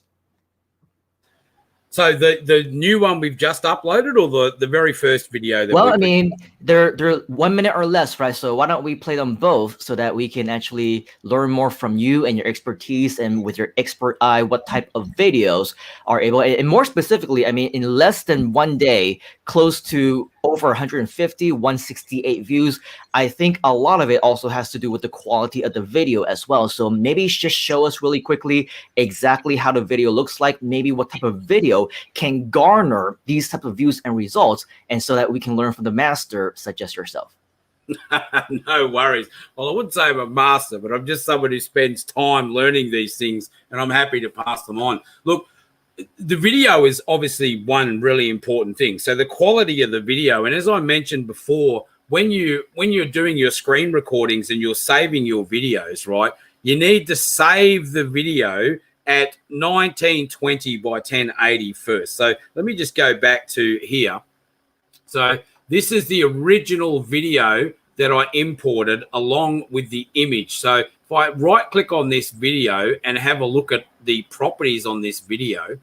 So the new one we've just uploaded, or the very first video? Well, I mean, they're 1 minute or less, right? So why don't we play them both so that we can actually learn more from you and your expertise, and with your expert eye, what type of videos are able, and more specifically, I mean, in less than 1 day, close to over 150, 168 views. I think a lot of it also has to do with the quality of the video as well. So maybe just show us really quickly exactly how the video looks like, maybe what type of video can garner these type of views and results, and so that we can learn from the master such as yourself. No worries. Well, I wouldn't say I'm a master, but I'm just someone who spends time learning these things, and I'm happy to pass them on. Look, the video is obviously one really important thing. So the quality of the video, and as I mentioned before, when you're doing your screen recordings and you're saving your videos, right, you need to save the video at 1920 by 1080 first. So let me just go back to here. So this is the original video that I imported along with the image. So if I right click on this video and have a look at the properties on this video.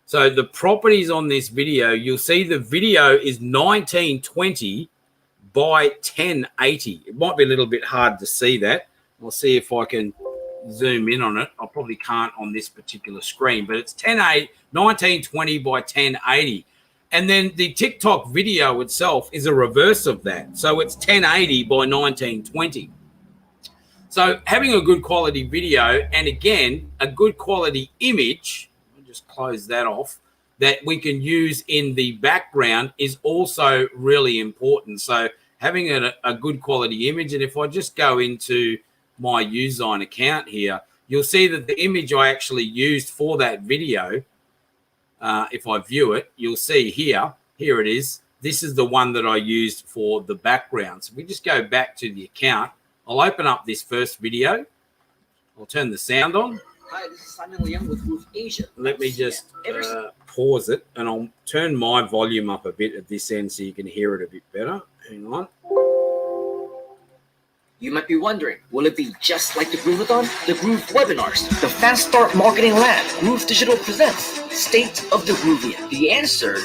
So the properties on this video, you'll see the video is 1920 by 1080. It might be a little bit hard to see that. I'll see if I can zoom in on it. I probably can't on this particular screen, but it's 1920 by 1080. And then the TikTok video itself is a reverse of that. So it's 1080 by 1920. So having a good quality video, and again, a good quality image, I'll just close that off, that we can use in the background is also really important. So having a good quality image, and if I just go into my Usign account here, you'll see that the image I actually used for that video, if I view it, you'll see here it is. This is the one that I used for the background. So we just go back to the account. I'll open up this first video. I'll turn the sound on. Hi, this is Leung with GrooveAsia. Let me just pause it, and I'll turn my volume up a bit at this end so you can hear it a bit better. Hang on. You might be wondering, will it be just like the Groovathon? The Groove webinars, the Fast Start Marketing Lab, Groove Digital presents State of the Groovia. The answer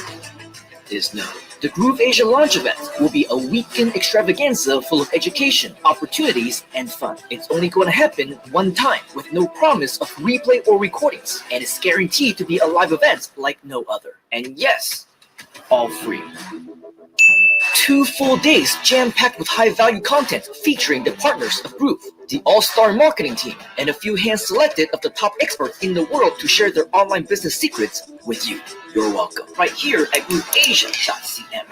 is no. The GrooveAsia launch event will be a weekend extravaganza full of education, opportunities, and fun. It's only going to happen one time with no promise of replay or recordings, and it's guaranteed to be a live event like no other. And yes, all free. 2 full days jam-packed with high-value content featuring the partners of Groove, the all-star marketing team, and a few hand-selected of the top experts in the world to share their online business secrets with you. You're welcome. Right here at GrooveAsia.cm.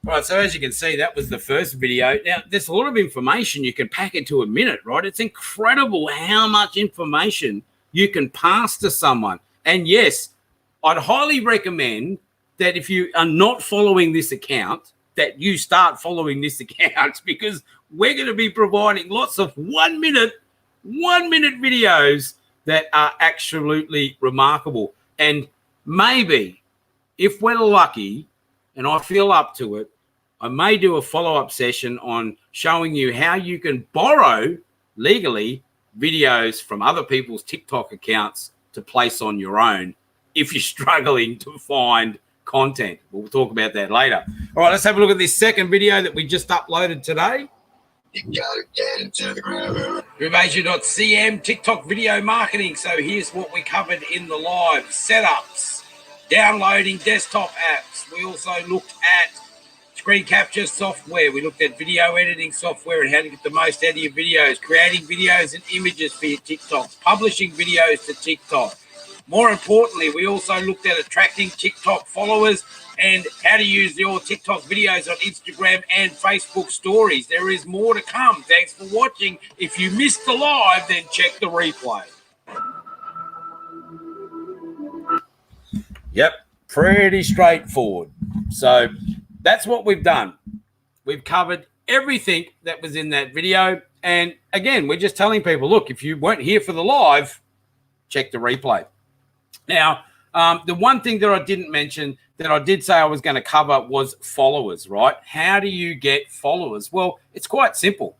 Right, so as you can see, that was the first video. Now, there's a lot of information you can pack into a minute, right? It's incredible how much information you can pass to someone. And yes, I'd highly recommend that if you are not following this account, that you start following this account, because we're going to be providing lots of 1 minute videos that are absolutely remarkable. And maybe if we're lucky and I feel up to it, I may do a follow-up session on showing you how you can borrow legally videos from other people's TikTok accounts to place on your own if you're struggling to find content. We'll talk about that later. All right, let's have a look at this second video that we just uploaded today. You gotta get into the groove. GrooveAsia.cm, TikTok video marketing. So here's what we covered in the live: setups, downloading desktop apps. We also looked at screen capture software. We looked at video editing software and how to get the most out of your videos, creating videos and images for your TikToks, publishing videos to TikTok. More importantly, we also looked at attracting TikTok followers and how to use your TikTok videos on Instagram and Facebook stories. There is more to come. Thanks for watching. If you missed the live, then check the replay. Yep, pretty straightforward. So that's what we've done. We've covered everything that was in that video. And again, we're just telling people, look, if you weren't here for the live, check the replay. Now, the one thing that I didn't mention that I did say I was going to cover was followers, right? How do you get followers? Well, it's quite simple.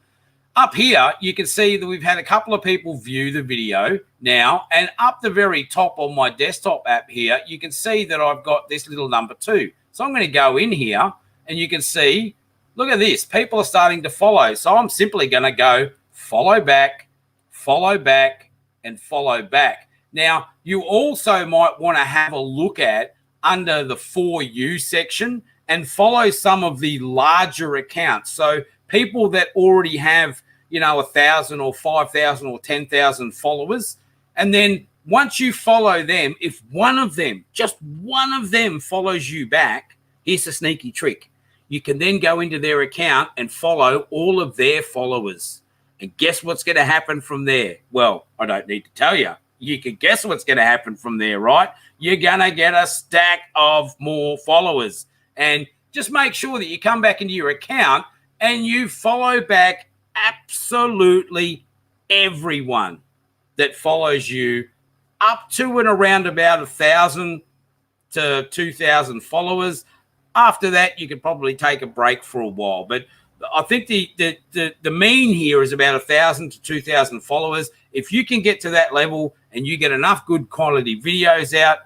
Up here, you can see that we've had a couple of people view the video now, and up the very top on my desktop app here, you can see that I've got this little number 2. So I'm going to go in here, and you can see, look at this. People are starting to follow. So I'm simply going to go follow back, and follow back. Now, you also might want to have a look at under the For You section and follow some of the larger accounts. So people that already have, 1,000 or 5,000 or 10,000 followers. And then once you follow them, if one of them, just one of them follows you back, here's a sneaky trick. You can then go into their account and follow all of their followers. And guess what's going to happen from there? Well, I don't need to tell you. You can guess what's going to happen from there, right? You're going to get a stack of more followers. And just make sure that you come back into your account and you follow back absolutely everyone that follows you up to and around about 1,000 to 2,000 followers. After that, you could probably take a break for a while. But I think the mean here is about 1,000 to 2,000 followers. If you can get to that level and you get enough good quality videos out,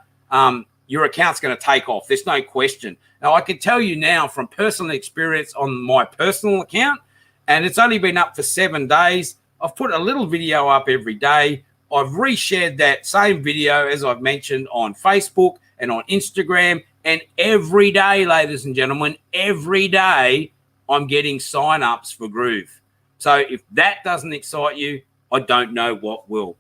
your account's going to take off. There's no question. Now, I can tell you now from personal experience on my personal account, and it's only been up for 7 days. I've put a little video up every day. I've reshared that same video, as I've mentioned, on Facebook and on Instagram. And every day, ladies and gentlemen, every day, I'm getting sign-ups for Groove. So if that doesn't excite you, I don't know what will.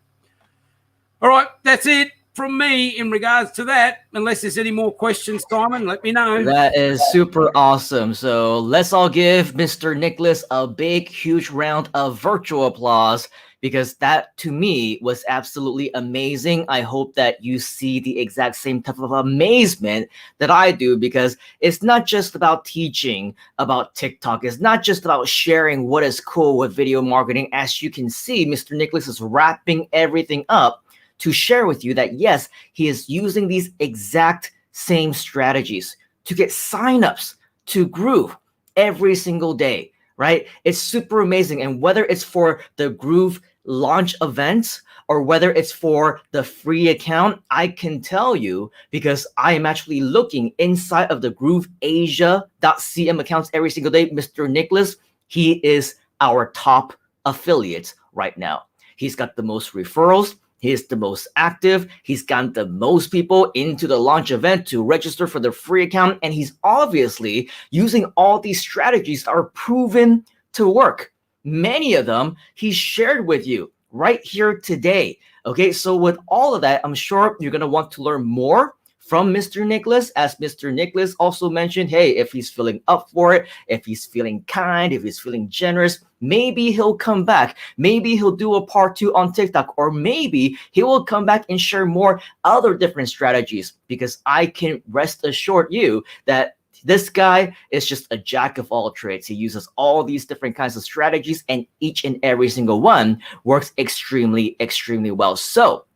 All right, that's it from me in regards to that. Unless there's any more questions, Simon, let me know. That is super awesome. So let's all give Mr. Nicholas a big, huge round of virtual applause, because that, to me, was absolutely amazing. I hope that you see the exact same type of amazement that I do, because it's not just about teaching about TikTok. It's not just about sharing what is cool with video marketing. As you can see, Mr. Nicholas is wrapping everything up to share with you that, yes, he is using these exact same strategies to get signups to Groove every single day, right? It's super amazing. And whether it's for the Groove launch events or whether it's for the free account, I can tell you, because I am actually looking inside of the GrooveAsia.cm accounts every single day. Mr. Nicholas, he is our top affiliate right now. He's got the most referrals. He is the most active. He's gotten the most people into the launch event to register for the free account. And he's obviously using all these strategies that are proven to work. Many of them he shared with you right here today. Okay, so with all of that, I'm sure you're going to want to learn more from Mr. Nicholas, as Mr. Nicholas also mentioned, hey, if he's feeling up for it, if he's feeling kind, if he's feeling generous, maybe he'll come back. Maybe he'll do a part 2 on TikTok, or maybe he will come back and share more other different strategies, because I can rest assured you that this guy is just a jack of all trades. He uses all these different kinds of strategies, and each and every single one works extremely, extremely well. So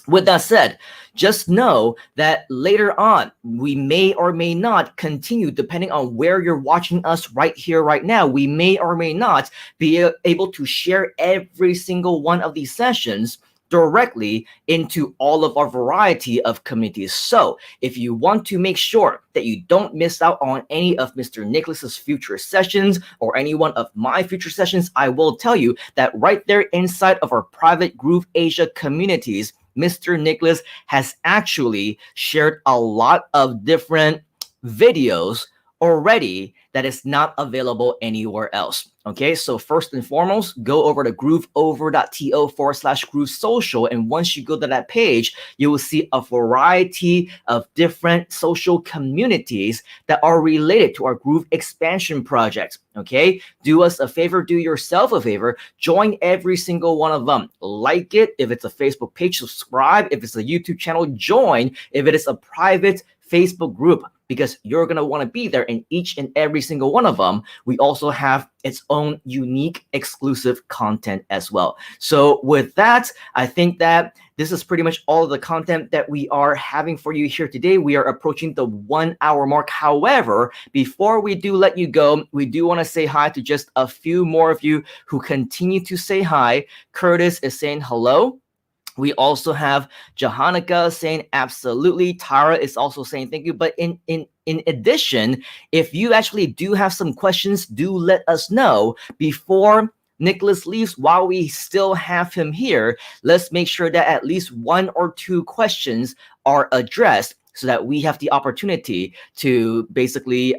with that said, just know that later on, we may or may not continue, depending on where you're watching us right here, right now, we may or may not be able to share every single one of these sessions directly into all of our variety of communities. So if you want to make sure that you don't miss out on any of Mr. Nicholas's future sessions or any one of my future sessions, I will tell you that right there inside of our private GrooveAsia communities, Mr. Nicholas has actually shared a lot of different videos already that is not available anywhere else. Okay, so first and foremost, go over to grooveover.to/groove social. And once you go to that page, you will see a variety of different social communities that are related to our Groove expansion project. Okay, do us a favor, do yourself a favor, join every single one of them. Like it. If it's a Facebook page, subscribe. If it's a YouTube channel, join. If it is a private Facebook group, because you're going to want to be there in each and every single one of them. We also have its own unique exclusive content as well. So with that, I think that this is pretty much all of the content that we are having for you here today. We are approaching the 1 hour mark. However, before we do let you go, we do want to say hi to just a few more of you who continue to say hi. Curtis is saying hello. We also have Jahanika saying absolutely. Tara is also saying thank you. But in addition, if you actually do have some questions, do let us know before Nicholas leaves. While we still have him here, let's make sure that at least 1 or 2 questions are addressed, so that we have the opportunity to basically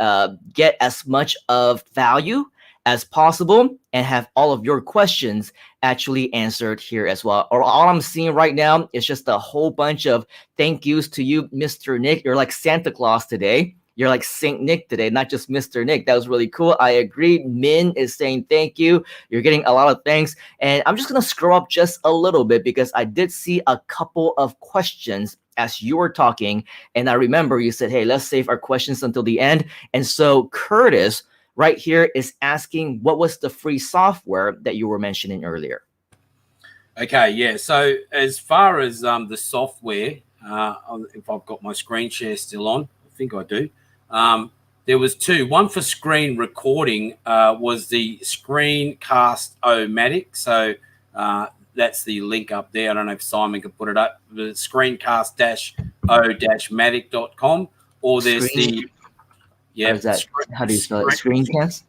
get as much of value as possible and have all of your questions actually answered here as well. Or all I'm seeing right now is just a whole bunch of thank yous to you, Mr. Nick. You're like Santa Claus today. You're like Saint Nick today, not just Mr. Nick. That was really cool. I agree. Min is saying thank you. You're getting a lot of thanks. And I'm just going to scroll up just a little bit, because I did see a couple of questions as you were talking. And I remember you said, hey, let's save our questions until the end. And so Curtis right here is asking, what was the free software that you were mentioning earlier? Okay, yeah. So as far as the software, if I've got my screen share still on, I think I do. There was 2. One for screen recording was the Screencast-O-Matic. So that's the link up there. I don't know if Simon can put it up. The screencast-o-matic.com, or there's the how do you spell it? Screencast?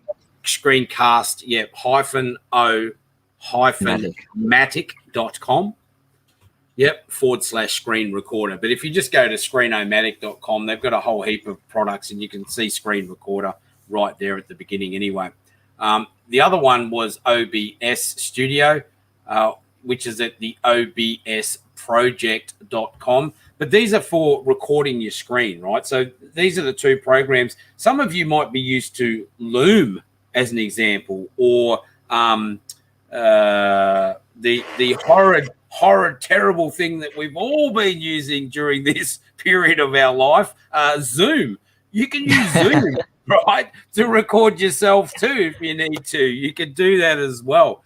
Screencast, yeah, -o-matic.com. Yep, /screen recorder. But if you just go to screeno-matic.com, they've got a whole heap of products, and you can see screen recorder right there at the beginning anyway. The other one was OBS Studio, which is at the obsproject.com. But these are for recording your screen, right? So these are the 2 programs. Some of you might be used to Loom as an example, or the horrid, terrible thing that we've all been using during this period of our life, Zoom. You can use Zoom, right, to record yourself too if you need to. You can do that as well.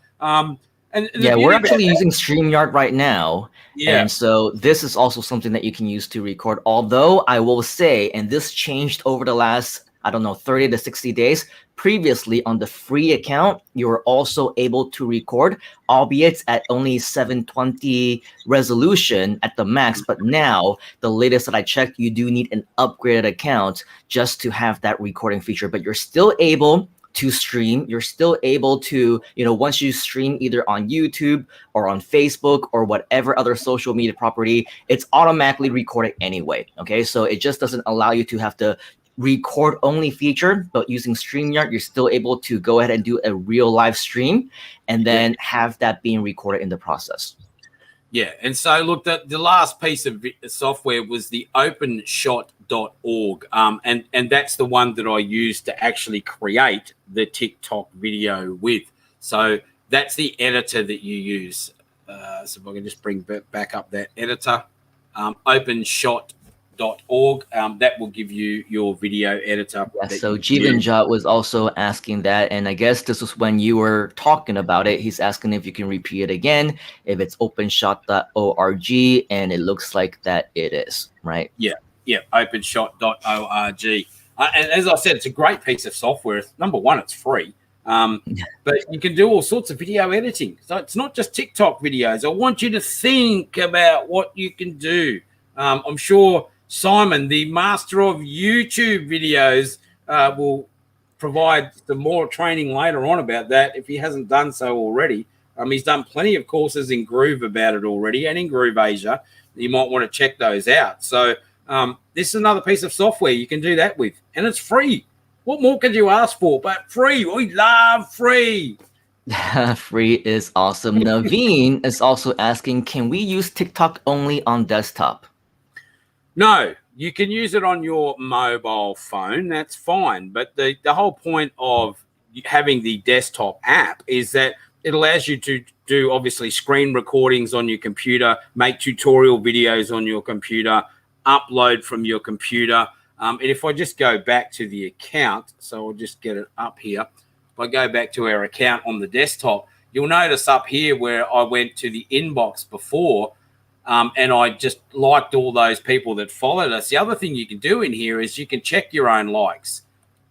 And yeah, we're actually using StreamYard right now. Yeah. And so this is also something that you can use to record. Although I will say, and this changed over the last, I don't know, 30 to 60 days. Previously on the free account, you were also able to record, albeit at only 720 resolution at the max. But now, the latest that I checked, you do need an upgraded account just to have that recording feature. But you're still able to stream, you're still able to, once you stream either on YouTube or on Facebook or whatever other social media property, it's automatically recorded anyway. Okay, so it just doesn't allow you to have to record only feature, but using StreamYard, you're still able to go ahead and do a real live stream and then have that being recorded in the process. Yeah, and so look, the last piece of software was the openshot.org, and that's the one that I used to actually create the TikTok video with. So that's the editor that you use. So if I can just bring back up that editor, openshot.org, that will give you your video editor. Yeah, so Jivanjot was also asking that, and I guess this was when you were talking about it. He's asking if you can repeat it again, if it's openshot.org, and it looks like that it is, right? Yeah, openshot.org. And as I said, it's a great piece of software. Number one, it's free. But you can do all sorts of video editing. So it's not just TikTok videos. I want you to think about what you can do. I'm sure Simon, the master of YouTube videos, will provide some more training later on about that if he hasn't done so already. He's done plenty of courses in Groove about it already and in GrooveAsia. You might want to check those out. So this is another piece of software you can do that with, and it's free. What more could you ask for? But free. We love free. Free is awesome. Naveen is also asking, can we use TikTok only on desktop? No, you can use it on your mobile phone. That's fine. But the whole point of having the desktop app is that it allows you to do, obviously, screen recordings on your computer, make tutorial videos on your computer, upload from your computer. And if I just go back to the account, so I'll just get it up here. If I go back to our account on the desktop, you'll notice up here where I went to the inbox before, and I just liked all those people that followed us. The other thing you can do in here is you can check your own likes.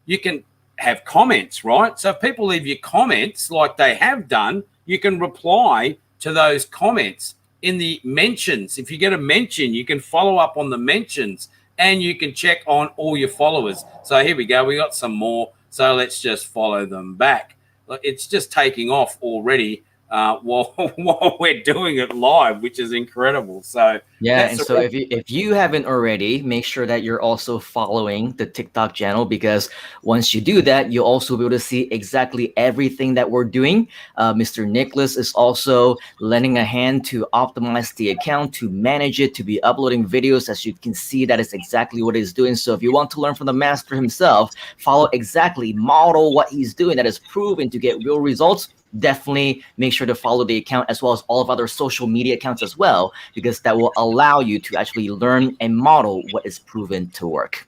You can have comments, right? So if people leave you comments like they have done, you can reply to those comments in the mentions. If you get a mention, you can follow up on the mentions, and you can check on all your followers. So here we go. We got some more. So let's just follow them back. It's just taking off already while we're doing it live, which is incredible. So yeah, and so if you haven't already, make sure that you're also following the TikTok channel, because once you do that, you'll also be able to see exactly everything that we're doing. Mr. Nicholas is also lending a hand to optimize the account, to manage it, to be uploading videos. As you can see, that is exactly what he's doing. So if you want to learn from the master himself, follow exactly, model what he's doing that is proven to get real results, definitely make sure to follow the account as well as all of other social media accounts as well, because that will allow you to actually learn and model what is proven to work.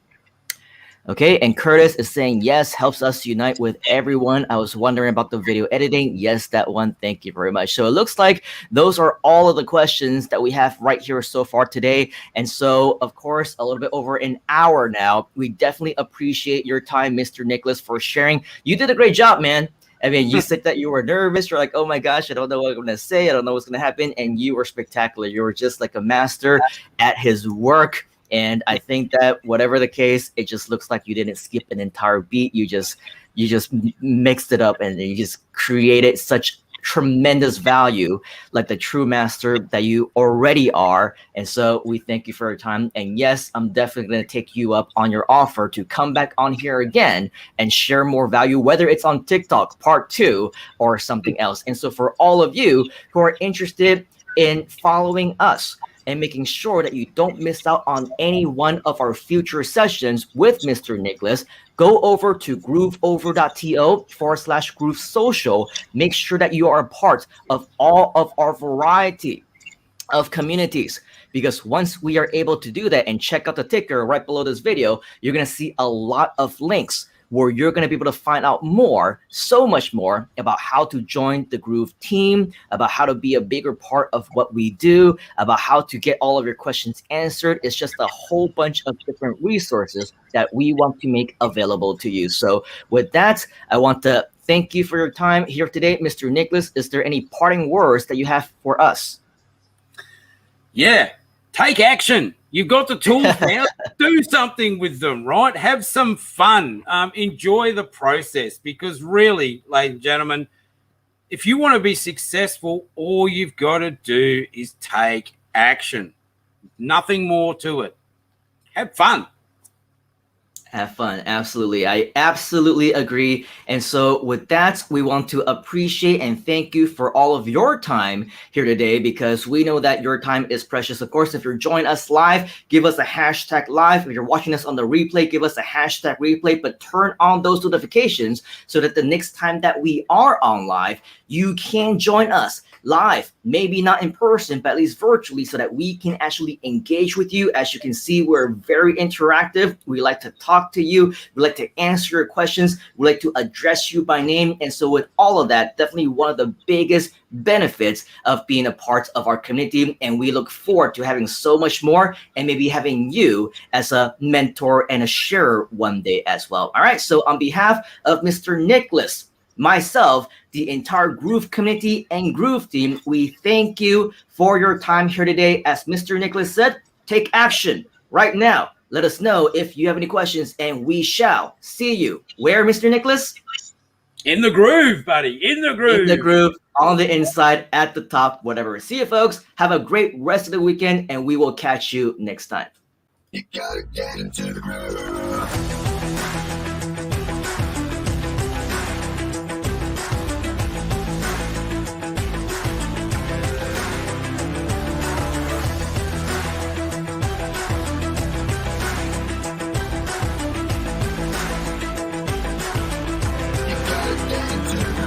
Okay, and Curtis is saying, yes, helps us unite with everyone. I was wondering about the video editing. Yes, that one. Thank you very much. So it looks like those are all of the questions that we have right here so far today. And so, of course, a little bit over an hour now. We definitely appreciate your time, Mr. Nicholas, for sharing. You did a great job, man. I mean, you said that you were nervous. You're like, oh my gosh, I don't know what I'm going to say. I don't know what's going to happen. And you were spectacular. You were just like a master at his work. And I think that whatever the case, it just looks like you didn't skip an entire beat. You just mixed it up and you just created such tremendous value, like the true master that you already are. And so we thank you for your time. And yes, I'm definitely going to take you up on your offer to come back on here again and share more value, whether it's on TikTok part 2 or something else. And so for all of you who are interested in following us and making sure that you don't miss out on any one of our future sessions with Mr. Nicholas, go over to grooveover.to/Groove Social. Make sure that you are a part of all of our variety of communities, because once we are able to do that, and check out the ticker right below this video, you're going to see a lot of links where you're going to be able to find out more, so much more, about how to join the Groove team, about how to be a bigger part of what we do, about how to get all of your questions answered. It's just a whole bunch of different resources that we want to make available to you. So with that, I want to thank you for your time here today, Mr. Nicholas. Is there any parting words that you have for us? Yeah, take action. You've got the tools now. Do something with them, right? Have some fun. Enjoy the process, because really, ladies and gentlemen, if you want to be successful, all you've got to do is take action. Nothing more to it. Have fun. Have fun. Absolutely. I absolutely agree. And so, with that, we want to appreciate and thank you for all of your time here today, because we know that your time is precious. Of course, if you're joining us live, give us a hashtag live. If you're watching us on the replay, give us a hashtag replay, but turn on those notifications so that the next time that we are on live, you can join us live, maybe not in person, but at least virtually, so that we can actually engage with you. As you can see, we're very interactive. We like to talk to you. We like to answer your questions. We like to address you by name. And so with all of that, definitely one of the biggest benefits of being a part of our community. And we look forward to having so much more, and maybe having you as a mentor and a sharer one day as well. All right. So on behalf of Mr. Nicholas, myself, the entire Groove community and Groove team, we thank you for your time here today. As Mr. Nicholas said, take action right now. Let us know if you have any questions, and we shall see you. Where, Mr. Nicholas? In the groove, buddy. In the groove. In the groove, on the inside, at the top, whatever. See you, folks. Have a great rest of the weekend, and we will catch you next time. You gotta get into the groove. You gotta get into the groove.